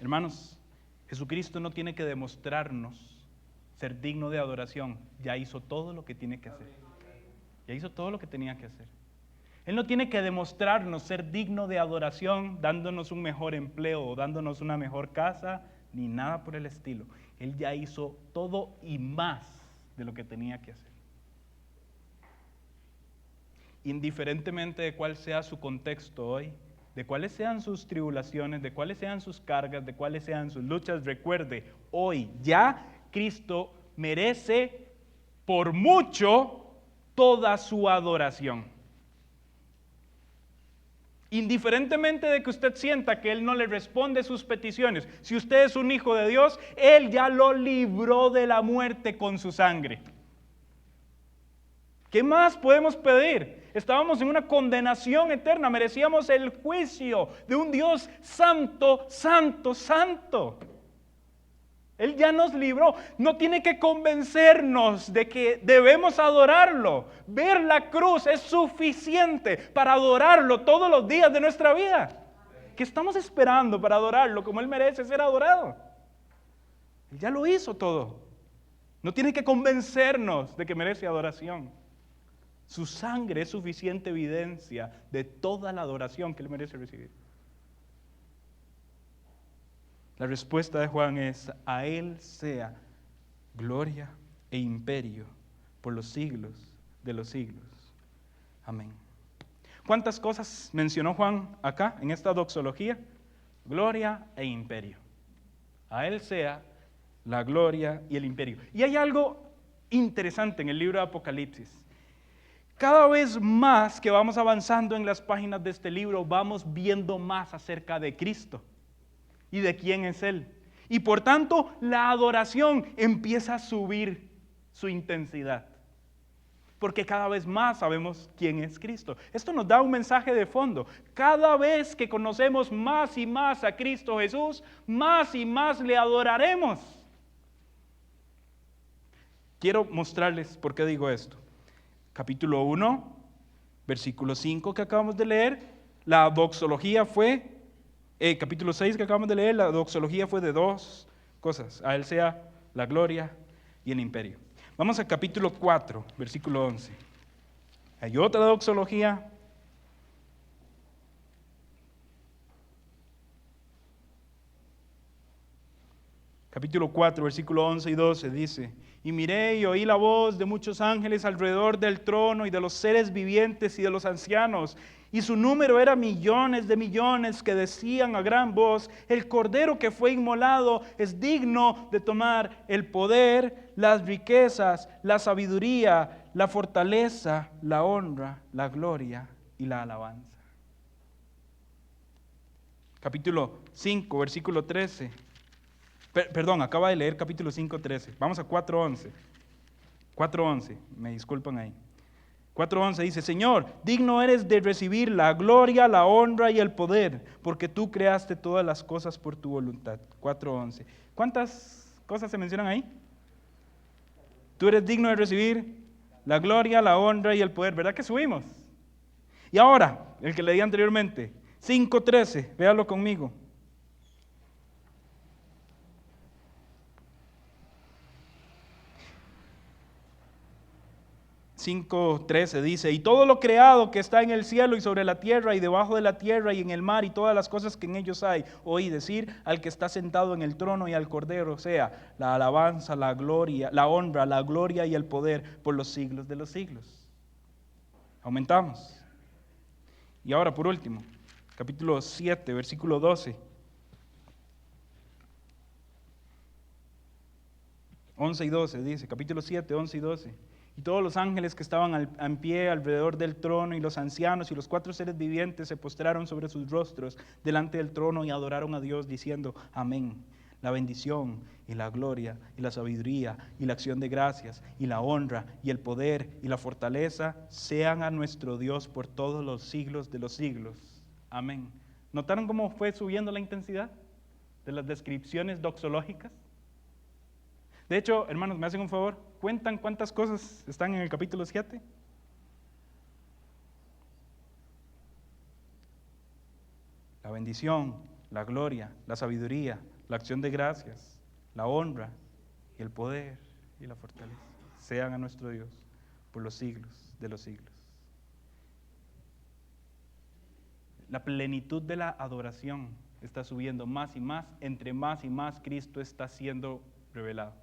Hermanos, Jesucristo no tiene que demostrarnos ser digno de adoración. Ya hizo todo lo que tiene que hacer. Ya hizo todo lo que tenía que hacer. Él no tiene que demostrarnos ser digno de adoración dándonos un mejor empleo o dándonos una mejor casa, ni nada por el estilo. Él ya hizo todo y más de lo que tenía que hacer. Indiferentemente de cuál sea su contexto hoy, de cuáles sean sus tribulaciones, de cuáles sean sus cargas, de cuáles sean sus luchas, recuerde, hoy ya Cristo merece por mucho toda su adoración. Indiferentemente de que usted sienta que Él no le responde sus peticiones, si usted es un hijo de Dios, Él ya lo libró de la muerte con su sangre. ¿Qué más podemos pedir? Estábamos en una condenación eterna, merecíamos el juicio de un Dios santo, santo, santo. Él ya nos libró, no tiene que convencernos de que debemos adorarlo. Ver la cruz es suficiente para adorarlo todos los días de nuestra vida. ¿Qué estamos esperando para adorarlo como Él merece ser adorado? Él ya lo hizo todo. No tiene que convencernos de que merece adoración. Su sangre es suficiente evidencia de toda la adoración que Él merece recibir. La respuesta de Juan es: a Él sea gloria e imperio por los siglos de los siglos. Amén. ¿Cuántas cosas mencionó Juan acá en esta doxología? Gloria e imperio. A Él sea la gloria y el imperio. Y hay algo interesante en el libro de Apocalipsis. Cada vez más que vamos avanzando en las páginas de este libro, vamos viendo más acerca de Cristo y de quién es Él. Y por tanto, la adoración empieza a subir su intensidad. Porque cada vez más sabemos quién es Cristo. Esto nos da un mensaje de fondo. Cada vez que conocemos más y más a Cristo Jesús, más y más le adoraremos. Quiero mostrarles por qué digo esto. Capítulo 1, versículo 5 que acabamos de leer, la doxología fue, capítulo 6 que acabamos de leer, la doxología fue de dos cosas: a Él sea la gloria y el imperio. Vamos al capítulo 4, versículo 11. Hay otra doxología. capítulo 4, versículo 11 y 12 dice: y miré y oí la voz de muchos ángeles alrededor del trono y de los seres vivientes y de los ancianos, y su número era millones de millones, que decían a gran voz: el cordero que fue inmolado es digno de tomar el poder, las riquezas, la sabiduría, la fortaleza, la honra, la gloria y la alabanza. Capítulo 5, versículo 13. Perdón, acaba de leer capítulo 5, 13. Vamos a 4:11. 4:11, me disculpan ahí. 4:11 dice: Señor, digno eres de recibir la gloria, la honra y el poder, porque tú creaste todas las cosas por tu voluntad. 4:11. ¿Cuántas cosas se mencionan ahí? Tú eres digno de recibir la gloria, la honra y el poder. ¿Verdad que subimos? Y ahora, el que leí anteriormente, 5:13, véalo conmigo. 5:13 dice: y todo lo creado que está en el cielo y sobre la tierra y debajo de la tierra y en el mar y todas las cosas que en ellos hay, oí decir al que está sentado en el trono y al Cordero, sea la alabanza, la gloria, la honra, la gloria y el poder por los siglos de los siglos. Aumentamos. Y ahora por último, capítulo 7, versículo 12. 11 y 12 dice, capítulo 7, 11 y 12. Y todos los ángeles que estaban en pie alrededor del trono y los ancianos y los 4 seres vivientes se postraron sobre sus rostros delante del trono y adoraron a Dios diciendo: amén. La bendición y la gloria y la sabiduría y la acción de gracias y la honra y el poder y la fortaleza sean a nuestro Dios por todos los siglos de los siglos. Amén. ¿Notaron cómo fue subiendo la intensidad de las descripciones doxológicas? De hecho, hermanos, ¿me hacen un favor? ¿Cuentan cuántas cosas están en el capítulo 7? La bendición, la gloria, la sabiduría, la acción de gracias, la honra y el poder y la fortaleza sean a nuestro Dios por los siglos de los siglos. La plenitud de la adoración está subiendo más y más, entre más y más Cristo está siendo revelado.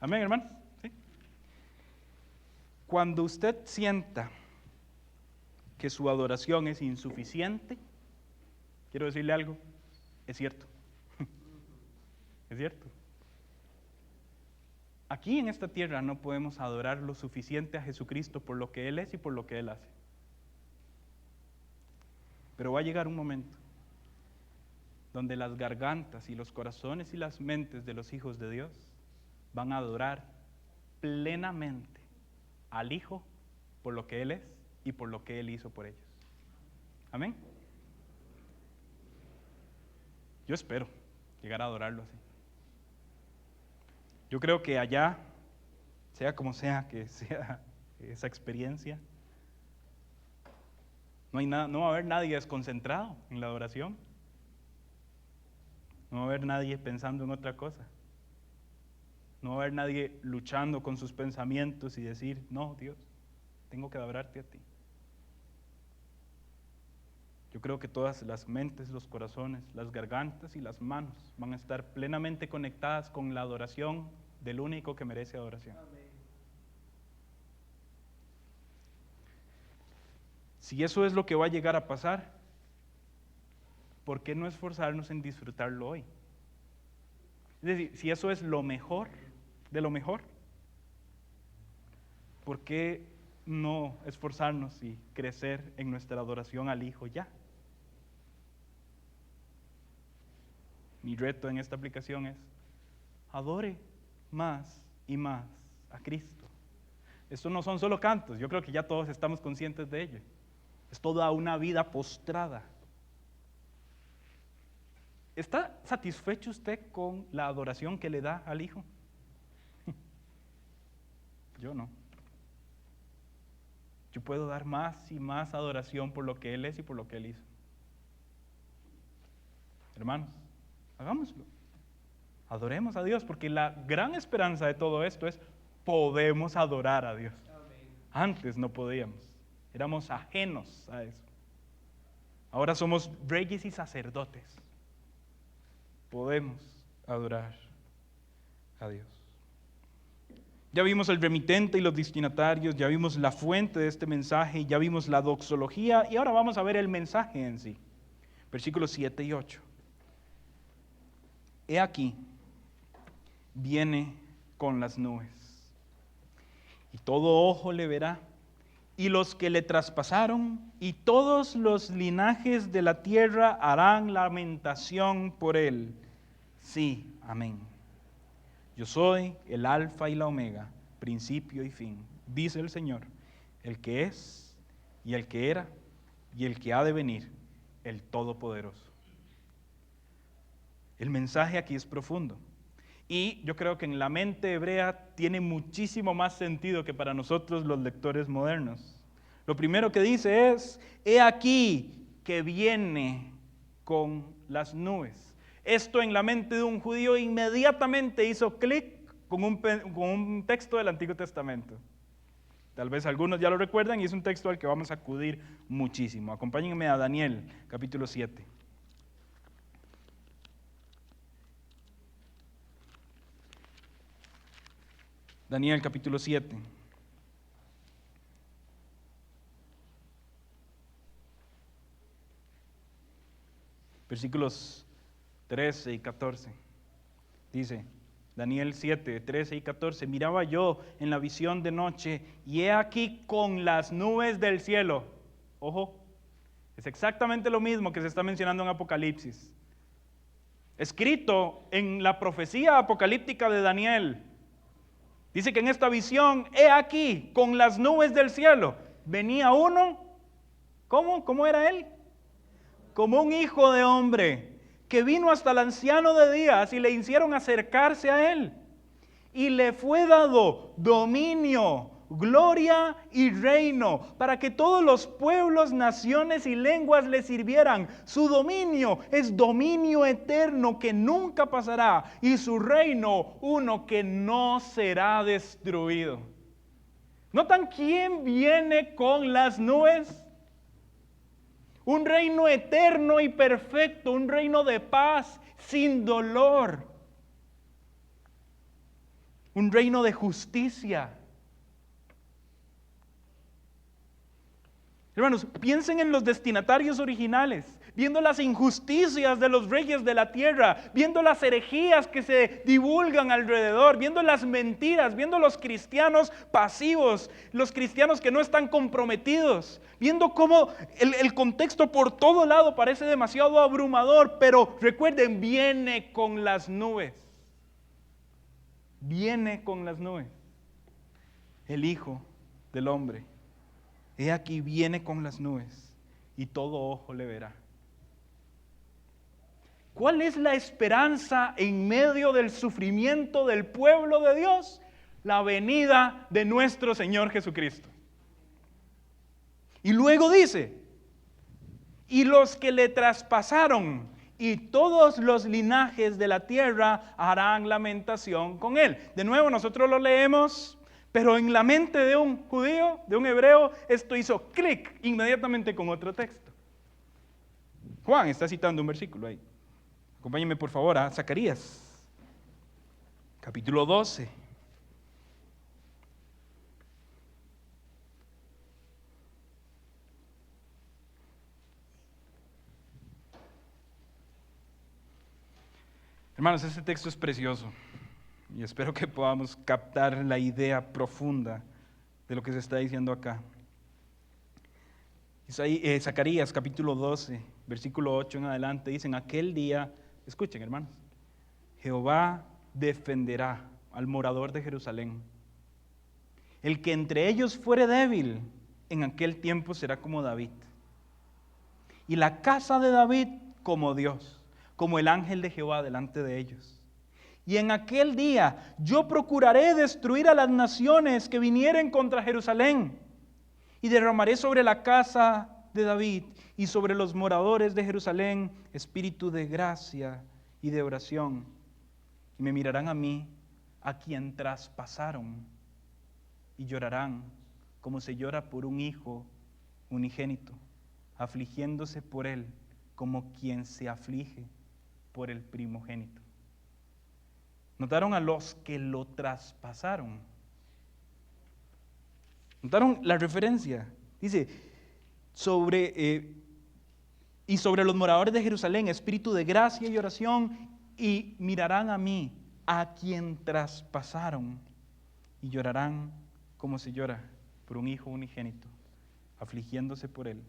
Amén, hermanos. ¿Sí? Cuando usted sienta que su adoración es insuficiente, quiero decirle algo, es cierto. Es cierto. Aquí en esta tierra no podemos adorar lo suficiente a Jesucristo por lo que Él es y por lo que Él hace. Pero va a llegar un momento donde las gargantas y los corazones y las mentes de los hijos de Dios van a adorar plenamente al Hijo por lo que Él es y por lo que Él hizo por ellos. Amén. Yo espero llegar a adorarlo así. Yo creo que allá, sea como sea que sea esa experiencia, no va a haber nadie desconcentrado en la adoración. No va a haber nadie pensando en otra cosa. No va a haber nadie luchando con sus pensamientos y decir: no, Dios, tengo que adorarte a ti. Yo creo que todas las mentes, los corazones, las gargantas y las manos van a estar plenamente conectadas con la adoración del único que merece adoración. Amén. Si eso es lo que va a llegar a pasar, ¿por qué no esforzarnos en disfrutarlo hoy? Es decir, si eso es lo mejor de lo mejor, ¿por qué no esforzarnos y crecer en nuestra adoración al Hijo ya? Mi reto en esta aplicación es: adore más y más a Cristo. Esto no son solo cantos, yo creo que ya todos estamos conscientes de ello. Es toda una vida postrada. ¿Está satisfecho usted con la adoración que le da al Hijo? Yo no. Yo puedo dar más y más adoración por lo que Él es y por lo que Él hizo. Hermanos, hagámoslo. Adoremos a Dios, porque la gran esperanza de todo esto es: podemos adorar a Dios. Amén. Antes no podíamos, éramos ajenos a eso. Ahora somos reyes y sacerdotes. Podemos adorar a Dios. Ya vimos el remitente y los destinatarios, ya vimos la fuente de este mensaje, ya vimos la doxología y ahora vamos a ver el mensaje en sí. Versículos 7 y 8. He aquí, viene con las nubes, y todo ojo le verá, y los que le traspasaron, y todos los linajes de la tierra harán lamentación por él. Sí, amén. Yo soy el alfa y la omega, principio y fin, dice el Señor, el que es, y el que era, y el que ha de venir, el Todopoderoso. El mensaje aquí es profundo. Y yo creo que en la mente hebrea tiene muchísimo más sentido que para nosotros los lectores modernos. Lo primero que dice es, he aquí que viene con las nubes. Esto en la mente de un judío inmediatamente hizo clic con un texto del Antiguo Testamento. Tal vez algunos ya lo recuerdan y es un texto al que vamos a acudir muchísimo. Acompáñenme a Daniel, capítulo 7. Daniel, capítulo 7. Versículos 13 y 14. Dice, Daniel 7, 13 y 14. Miraba yo en la visión de noche, y he aquí con las nubes del cielo. Ojo, es exactamente lo mismo que se está mencionando en Apocalipsis. Escrito en la profecía apocalíptica de Daniel. Dice que en esta visión, he aquí con las nubes del cielo, venía uno. ¿Cómo? ¿Cómo era él? Como un hijo de hombre, que vino hasta el anciano de días y le hicieron acercarse a él. Y le fue dado dominio, gloria y reino, para que todos los pueblos, naciones y lenguas le sirvieran. Su dominio es dominio eterno que nunca pasará, y su reino uno que no será destruido. ¿Notan quién viene con las nubes? Un reino eterno y perfecto, un reino de paz, sin dolor. Un reino de justicia. Hermanos, piensen en los destinatarios originales, viendo las injusticias de los reyes de la tierra, viendo las herejías que se divulgan alrededor, viendo las mentiras, viendo los cristianos pasivos, los cristianos que no están comprometidos, viendo cómo el contexto por todo lado parece demasiado abrumador, pero recuerden, viene con las nubes. Viene con las nubes. El Hijo del Hombre. He aquí viene con las nubes y todo ojo le verá. ¿Cuál es la esperanza en medio del sufrimiento del pueblo de Dios? La venida de nuestro Señor Jesucristo. Y luego dice, y los que le traspasaron y todos los linajes de la tierra harán lamentación con él. De nuevo nosotros lo leemos, pero en la mente de un judío, de un hebreo, esto hizo clic inmediatamente con otro texto. Juan está citando un versículo ahí. Acompáñenme por favor a Zacarías, capítulo 12. Hermanos, este texto es precioso y espero que podamos captar la idea profunda de lo que se está diciendo acá. Zacarías capítulo 12, versículo 8 en adelante, dicen, aquel día, escuchen hermanos, Jehová defenderá al morador de Jerusalén. El que entre ellos fuere débil, en aquel tiempo será como David. Y la casa de David como Dios, como el ángel de Jehová delante de ellos. Y en aquel día yo procuraré destruir a las naciones que vinieren contra Jerusalén. Y derramaré sobre la casa de David y sobre los moradores de Jerusalén espíritu de gracia y de oración. Y me mirarán a mí, a quien traspasaron, y llorarán como se llora por un hijo unigénito, afligiéndose por él como quien se aflige por el primogénito. Notaron a los que lo traspasaron. ¿Notaron la referencia? Dice, y sobre los moradores de Jerusalén, espíritu de gracia y oración, y mirarán a mí, a quien traspasaron, y llorarán como se llora por un hijo unigénito, afligiéndose por él,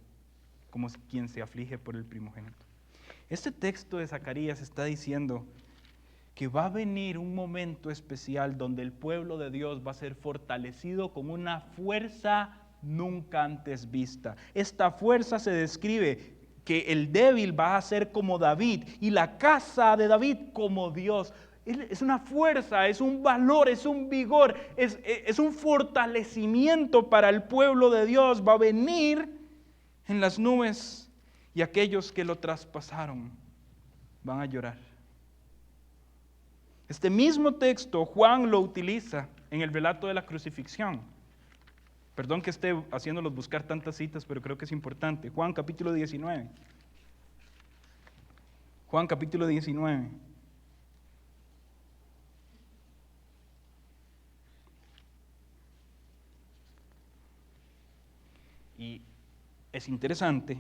como quien se aflige por el primogénito. Este texto de Zacarías está diciendo que va a venir un momento especial donde el pueblo de Dios va a ser fortalecido con una fuerza nunca antes vista. Esta fuerza se describe que el débil va a ser como David y la casa de David como Dios. Es una fuerza, es un valor, es un vigor, es un fortalecimiento para el pueblo de Dios. Va a venir en las nubes y aquellos que lo traspasaron van a llorar. Este mismo texto Juan lo utiliza en el relato de la crucifixión. Perdón que esté haciéndolos buscar tantas citas, pero creo que es importante. Juan capítulo 19. Juan capítulo 19. Y es interesante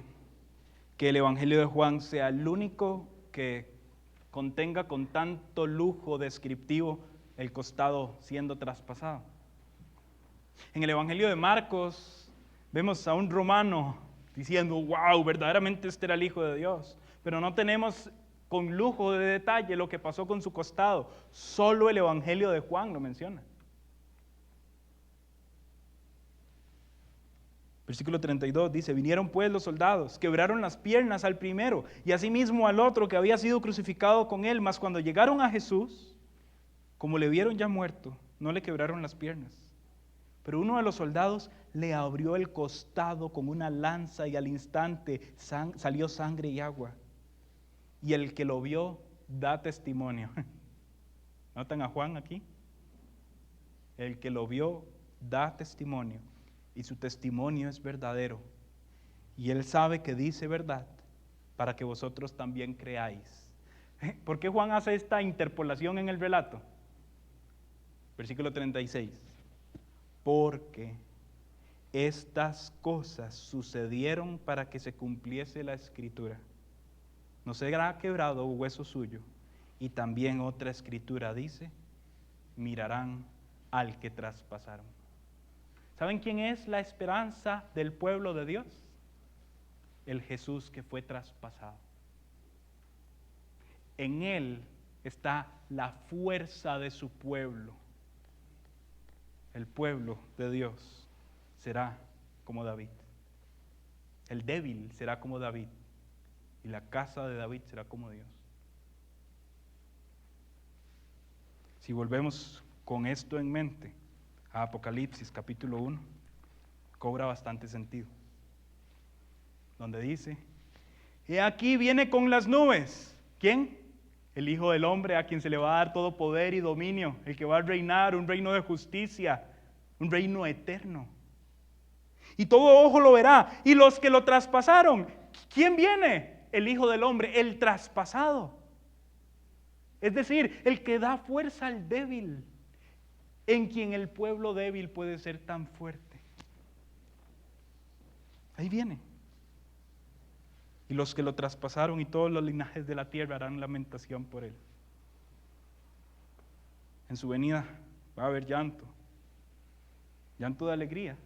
que el Evangelio de Juan sea el único que contenga con tanto lujo descriptivo el costado siendo traspasado. En el Evangelio de Marcos vemos a un romano diciendo, wow, verdaderamente este era el Hijo de Dios, pero no tenemos con lujo de detalle lo que pasó con su costado. Solo el Evangelio de Juan lo menciona. Versículo 32 dice, vinieron pues los soldados, quebraron las piernas al primero y asimismo al otro que había sido crucificado con él, mas cuando llegaron a Jesús, como le vieron ya muerto, no le quebraron las piernas. Pero uno de los soldados le abrió el costado con una lanza y al instante salió sangre y agua. Y el que lo vio da testimonio. ¿Notan a Juan aquí? El que lo vio da testimonio. Y su testimonio es verdadero. Y él sabe que dice verdad para que vosotros también creáis. ¿Por qué Juan hace esta interpolación en el relato? Versículo 36. Porque estas cosas sucedieron para que se cumpliese la escritura. No será quebrado hueso suyo. Y también otra escritura dice, mirarán al que traspasaron. ¿Saben quién es la esperanza del pueblo de Dios? El Jesús que fue traspasado. En Él está la fuerza de su pueblo. El pueblo de Dios será como David. El débil será como David. Y la casa de David será como Dios. Si volvemos con esto en mente a Apocalipsis capítulo 1, cobra bastante sentido. Donde dice, he aquí viene con las nubes. ¿Quién? El Hijo del Hombre, a quien se le va a dar todo poder y dominio, el que va a reinar, un reino de justicia, un reino eterno. Y todo ojo lo verá. Y los que lo traspasaron, ¿quién viene? El Hijo del Hombre, el traspasado. Es decir, el que da fuerza al débil, en quien el pueblo débil puede ser tan fuerte. Ahí viene. Y los que lo traspasaron y todos los linajes de la tierra harán lamentación por él. En su venida va a haber llanto, llanto de alegría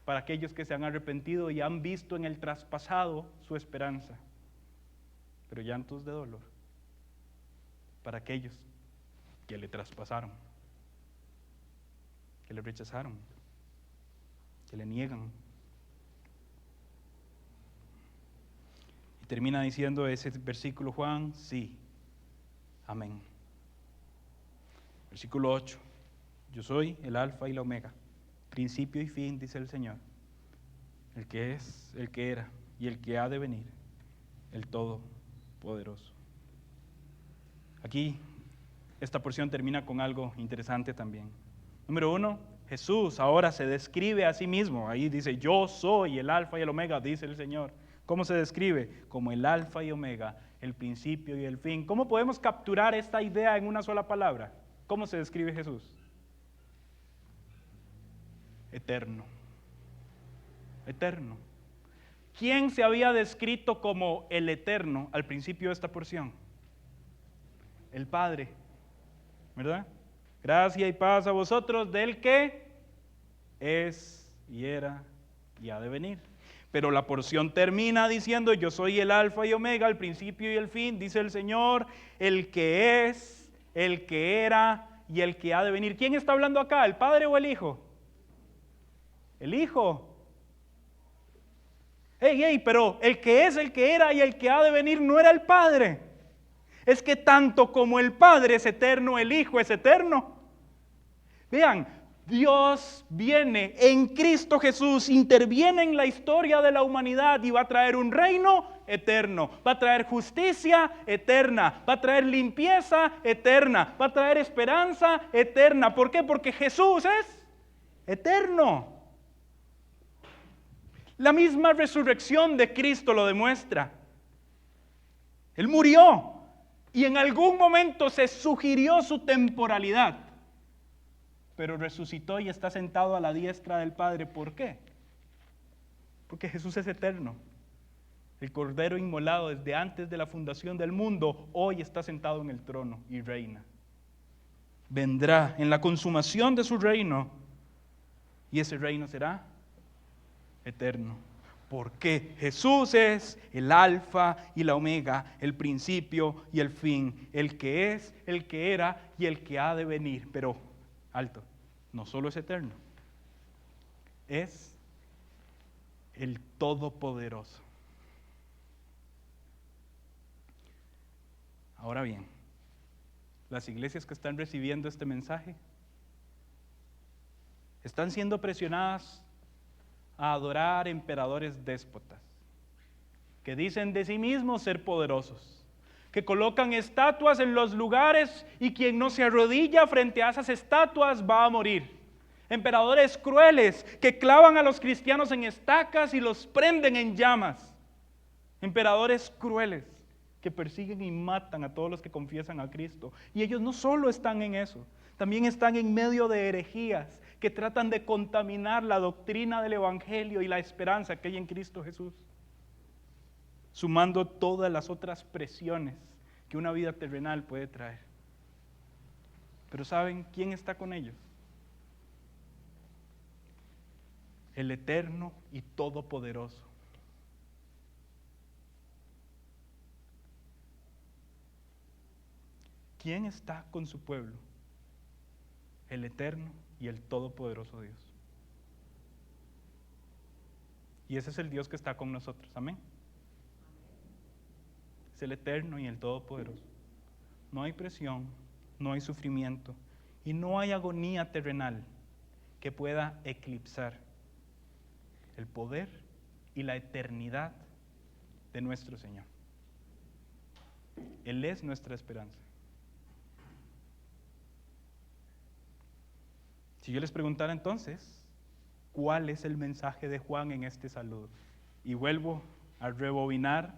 para aquellos que se han arrepentido y han visto en el traspasado su esperanza, pero llantos de dolor para aquellos que le traspasaron, que le rechazaron, que le niegan. Y termina diciendo ese versículo Juan, sí, amén. Versículo 8, yo soy el alfa y la omega, principio y fin, dice el Señor, el que es, el que era y el que ha de venir, el Todopoderoso. Aquí esta porción termina con algo interesante también. Número 1, Jesús ahora se describe a sí mismo. Ahí dice, yo soy el alfa y el omega, dice el Señor. ¿Cómo se describe? Como el alfa y omega, el principio y el fin. ¿Cómo podemos capturar esta idea en una sola palabra? ¿Cómo se describe Jesús? Eterno. Eterno. ¿Quién se había descrito como el eterno al principio de esta porción? El Padre, ¿verdad? Gracia y paz a vosotros del que es y era y ha de venir. Pero la porción termina diciendo: yo soy el alfa y omega, el principio y el fin, dice el Señor, el que es, el que era y el que ha de venir. ¿Quién está hablando acá? ¿El Padre o el Hijo? El Hijo. Pero el que es, el que era y el que ha de venir no era el Padre. Es que tanto como el Padre es eterno, el Hijo es eterno. Vean, Dios viene en Cristo Jesús, interviene en la historia de la humanidad y va a traer un reino eterno, va a traer justicia eterna, va a traer limpieza eterna, va a traer esperanza eterna. ¿Por qué? Porque Jesús es eterno. La misma resurrección de Cristo lo demuestra. Él murió y en algún momento se sugirió su temporalidad, pero resucitó y está sentado a la diestra del Padre. ¿Por qué? Porque Jesús es eterno. El Cordero inmolado desde antes de la fundación del mundo, hoy está sentado en el trono y reina. Vendrá en la consumación de su reino y ese reino será eterno. Porque Jesús es el alfa y la omega, el principio y el fin, el que es, el que era y el que ha de venir. Pero, alto, no solo es eterno, es el Todopoderoso. Ahora bien, las iglesias que están recibiendo este mensaje están siendo presionadas a adorar emperadores déspotas, que dicen de sí mismos ser poderosos, que colocan estatuas en los lugares y quien no se arrodilla frente a esas estatuas va a morir. Emperadores crueles que clavan a los cristianos en estacas y los prenden en llamas. Emperadores crueles que persiguen y matan a todos los que confiesan a Cristo. Y ellos no solo están en eso, también están en medio de herejías que tratan de contaminar la doctrina del Evangelio y la esperanza que hay en Cristo Jesús, sumando todas las otras presiones que una vida terrenal puede traer. Pero ¿saben quién está con ellos? El eterno y todopoderoso. ¿Quién está con su pueblo? El eterno y el todopoderoso Dios. Y ese es el Dios que está con nosotros. Amén. Es el eterno y el todopoderoso. No hay presión, no hay sufrimiento y no hay agonía terrenal que pueda eclipsar el poder y la eternidad de nuestro Señor. Él es nuestra esperanza. Si yo les preguntara entonces, ¿cuál es el mensaje de Juan en este saludo? Y vuelvo a rebobinar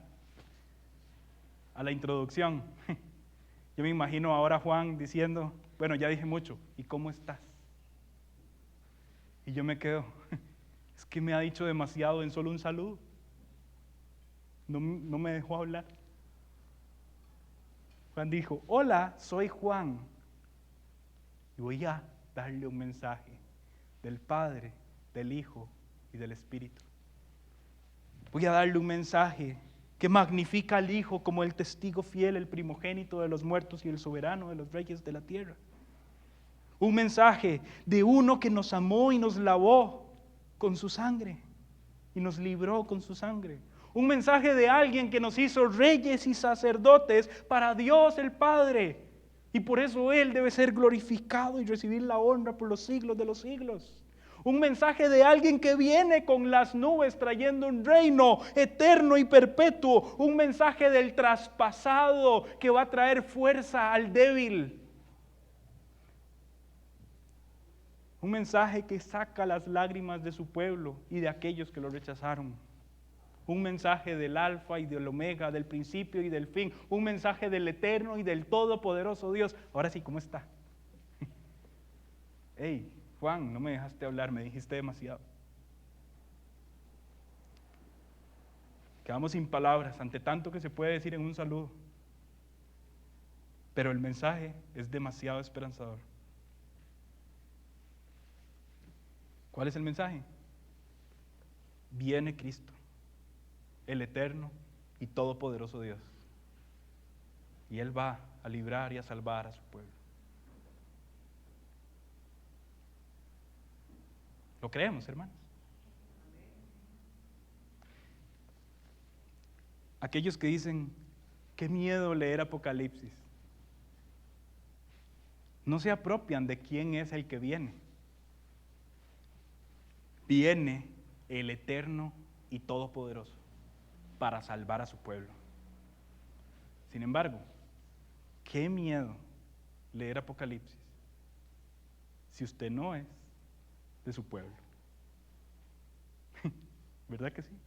a la introducción. Yo me imagino ahora a Juan diciendo: bueno, ya dije mucho, ¿y cómo estás? Y yo me quedo, es que me ha dicho demasiado en solo un saludo. No me dejó hablar. Juan dijo: hola, soy Juan. Y voy a darle un mensaje del Padre, del Hijo y del Espíritu. Voy a darle un mensaje que magnifica al Hijo como el testigo fiel, el primogénito de los muertos y el soberano de los reyes de la tierra. Un mensaje de uno que nos amó y nos lavó con su sangre y nos libró con su sangre. Un mensaje de alguien que nos hizo reyes y sacerdotes para Dios el Padre. Y por eso Él debe ser glorificado y recibir la honra por los siglos de los siglos. Un mensaje de alguien que viene con las nubes trayendo un reino eterno y perpetuo. Un mensaje del traspasado que va a traer fuerza al débil. Un mensaje que saca las lágrimas de su pueblo y de aquellos que lo rechazaron. Un mensaje del alfa y del omega, del principio y del fin. Un mensaje del eterno y del todopoderoso Dios. Ahora sí, ¿cómo está? hey, Juan, no me dejaste hablar, me dijiste demasiado. Quedamos sin palabras ante tanto que se puede decir en un saludo. Pero el mensaje es demasiado esperanzador. ¿Cuál es el mensaje? Viene Cristo, el eterno y todopoderoso Dios. Y Él va a librar y a salvar a su pueblo. ¿Lo creemos, hermanos? Aquellos que dicen, qué miedo leer Apocalipsis, no se apropian de quién es el que viene. Viene el eterno y todopoderoso para salvar a su pueblo. Sin embargo, qué miedo leer Apocalipsis si usted no es de su pueblo. ¿Verdad que sí?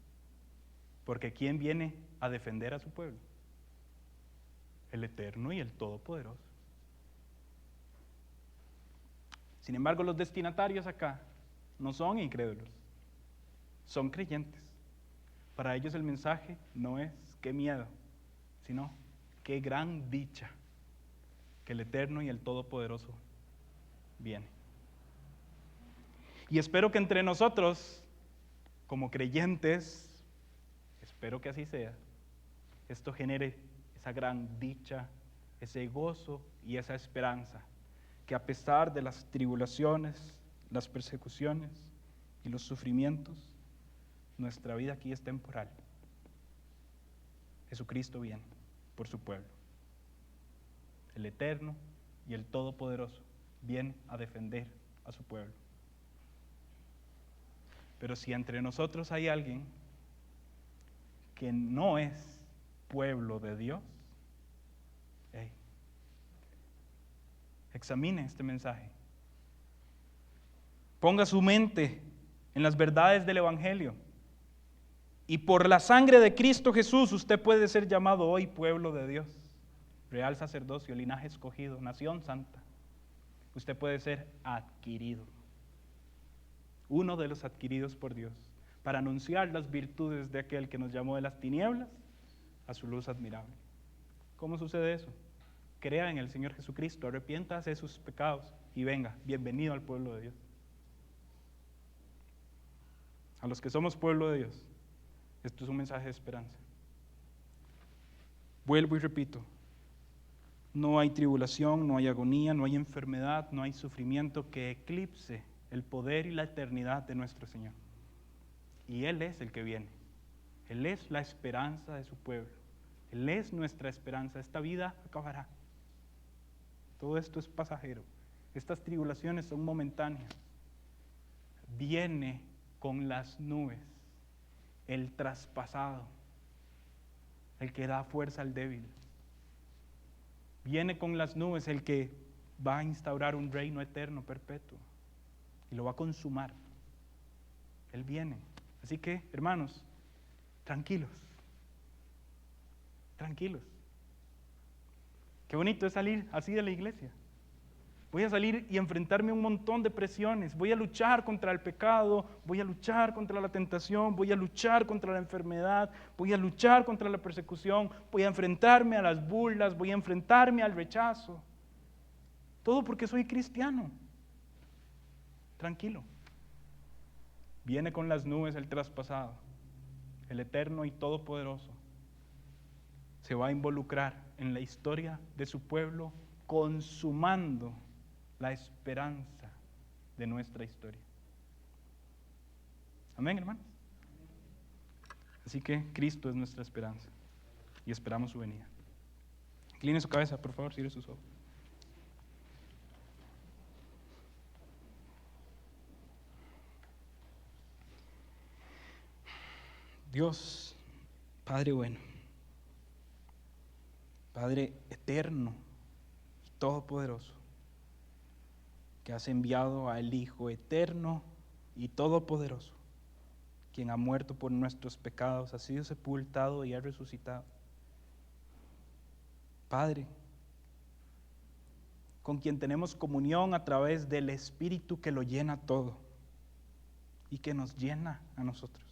Porque ¿quién viene a defender a su pueblo? El eterno y el todopoderoso. Sin embargo, los destinatarios acá no son incrédulos, son creyentes. Para ellos el mensaje no es qué miedo, sino qué gran dicha que el eterno y el todopoderoso viene. Y espero que entre nosotros, como creyentes, espero que así sea, esto genere esa gran dicha, ese gozo y esa esperanza, que a pesar de las tribulaciones, las persecuciones y los sufrimientos, nuestra vida aquí es temporal. Jesucristo viene por su pueblo. El eterno y el todopoderoso viene a defender a su pueblo. Pero si entre nosotros hay alguien que no es pueblo de Dios, hey, examine este mensaje. Ponga su mente en las verdades del Evangelio. Y por la sangre de Cristo Jesús, usted puede ser llamado hoy pueblo de Dios, real sacerdocio, linaje escogido, nación santa. Usted puede ser adquirido, uno de los adquiridos por Dios, para anunciar las virtudes de aquel que nos llamó de las tinieblas a su luz admirable. ¿Cómo sucede eso? Crea en el Señor Jesucristo, arrepiéntase de sus pecados y venga, bienvenido al pueblo de Dios. A los que somos pueblo de Dios, esto es un mensaje de esperanza. Vuelvo y repito, no hay tribulación, no hay agonía, no hay enfermedad, no hay sufrimiento que eclipse el poder y la eternidad de nuestro Señor. Y Él es el que viene. Él es la esperanza de su pueblo. Él es nuestra esperanza. Esta vida acabará. Todo esto es pasajero. Estas tribulaciones son momentáneas. Viene con las nubes el traspasado, el que da fuerza al débil. Viene con las nubes el que va a instaurar un reino eterno, perpetuo, y lo va a consumar. Él viene. Así que, hermanos, tranquilos, tranquilos. Qué bonito es salir así de la iglesia. Voy a salir y enfrentarme a un montón de presiones. Voy a luchar contra el pecado, voy a luchar contra la tentación, voy a luchar contra la enfermedad, voy a luchar contra la persecución, voy a enfrentarme a las burlas, voy a enfrentarme al rechazo. Todo porque soy cristiano. Tranquilo. Viene con las nubes el traspasado, el eterno y todopoderoso. Se va a involucrar en la historia de su pueblo, consumando la esperanza de nuestra historia. Amén, hermanos. Así que Cristo es nuestra esperanza y esperamos su venida. Incline su cabeza, por favor, cierre sus ojos. Dios, Padre bueno, Padre eterno y todopoderoso, que has enviado al Hijo eterno y todopoderoso, quien ha muerto por nuestros pecados, ha sido sepultado y ha resucitado. Padre, con quien tenemos comunión a través del Espíritu que lo llena todo y que nos llena a nosotros.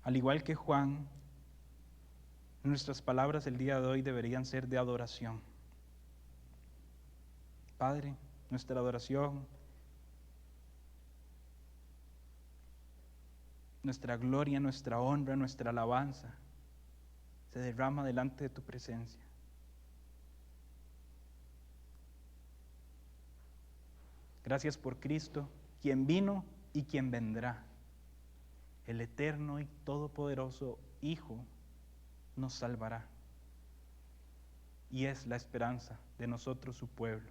Al igual que Juan, nuestras palabras el día de hoy deberían ser de adoración. Padre, nuestra adoración, nuestra gloria, nuestra honra, nuestra alabanza se derrama delante de tu presencia. Gracias por Cristo, quien vino y quien vendrá. El eterno y todopoderoso Hijo nos salvará. Y es la esperanza de nosotros, su pueblo.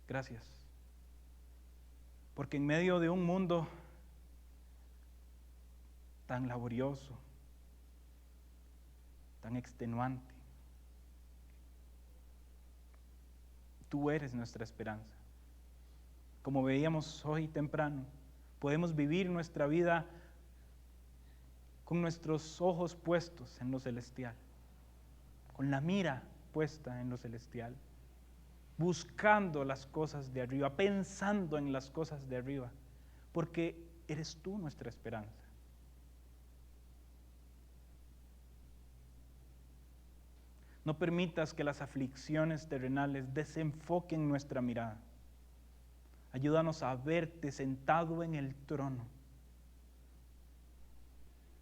Gracias. Porque en medio de un mundo tan laborioso, tan extenuante, tú eres nuestra esperanza. Como veíamos hoy temprano, podemos vivir nuestra vida con nuestros ojos puestos en lo celestial, con la mira puesta en lo celestial, buscando las cosas de arriba, pensando en las cosas de arriba, porque eres tú nuestra esperanza. No permitas que las aflicciones terrenales desenfoquen nuestra mirada. Ayúdanos a verte sentado en el trono,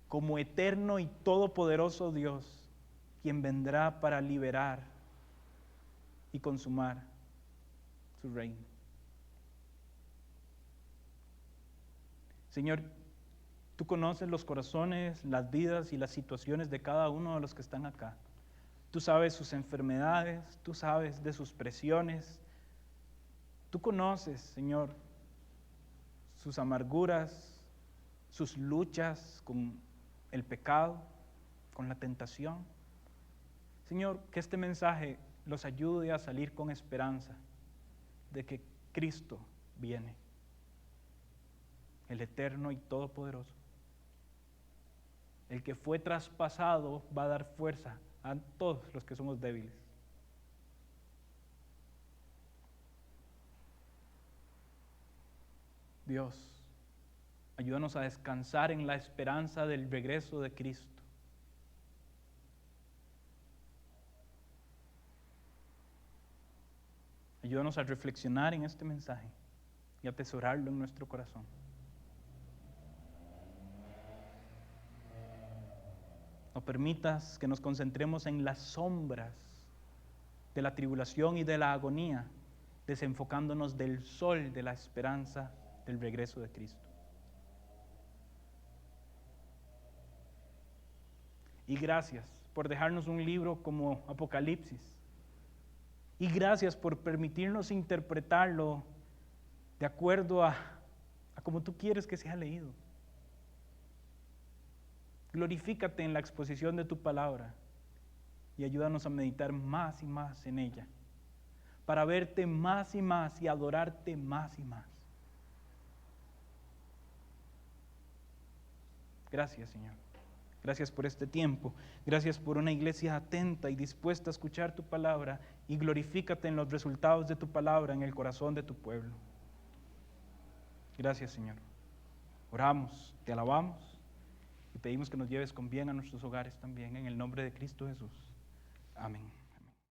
como eterno y todopoderoso Dios, quien vendrá para liberar y consumar su reino. Señor, tú conoces los corazones, las vidas y las situaciones de cada uno de los que están acá. Tú sabes sus enfermedades, tú sabes de sus presiones. Tú conoces, Señor, sus amarguras, sus luchas con el pecado, con la tentación. Señor, que este mensaje los ayude a salir con esperanza de que Cristo viene, el eterno y todopoderoso. El que fue traspasado va a dar fuerza a todos los que somos débiles. Dios, ayúdanos a descansar en la esperanza del regreso de Cristo. Ayúdanos a reflexionar en este mensaje y atesorarlo en nuestro corazón. No permitas que nos concentremos en las sombras de la tribulación y de la agonía, desenfocándonos del sol de la esperanza del regreso de Cristo. Y gracias por dejarnos un libro como Apocalipsis. Y gracias por permitirnos interpretarlo de acuerdo a como tú quieres que sea leído. Glorifícate en la exposición de tu palabra y ayúdanos a meditar más y más en ella, para verte más y más y adorarte más y más. Gracias, Señor. Gracias por este tiempo. Gracias por una iglesia atenta y dispuesta a escuchar tu palabra, y glorifícate en los resultados de tu palabra en el corazón de tu pueblo. Gracias, Señor. Oramos, te alabamos y pedimos que nos lleves con bien a nuestros hogares también, en el nombre de Cristo Jesús. Amén.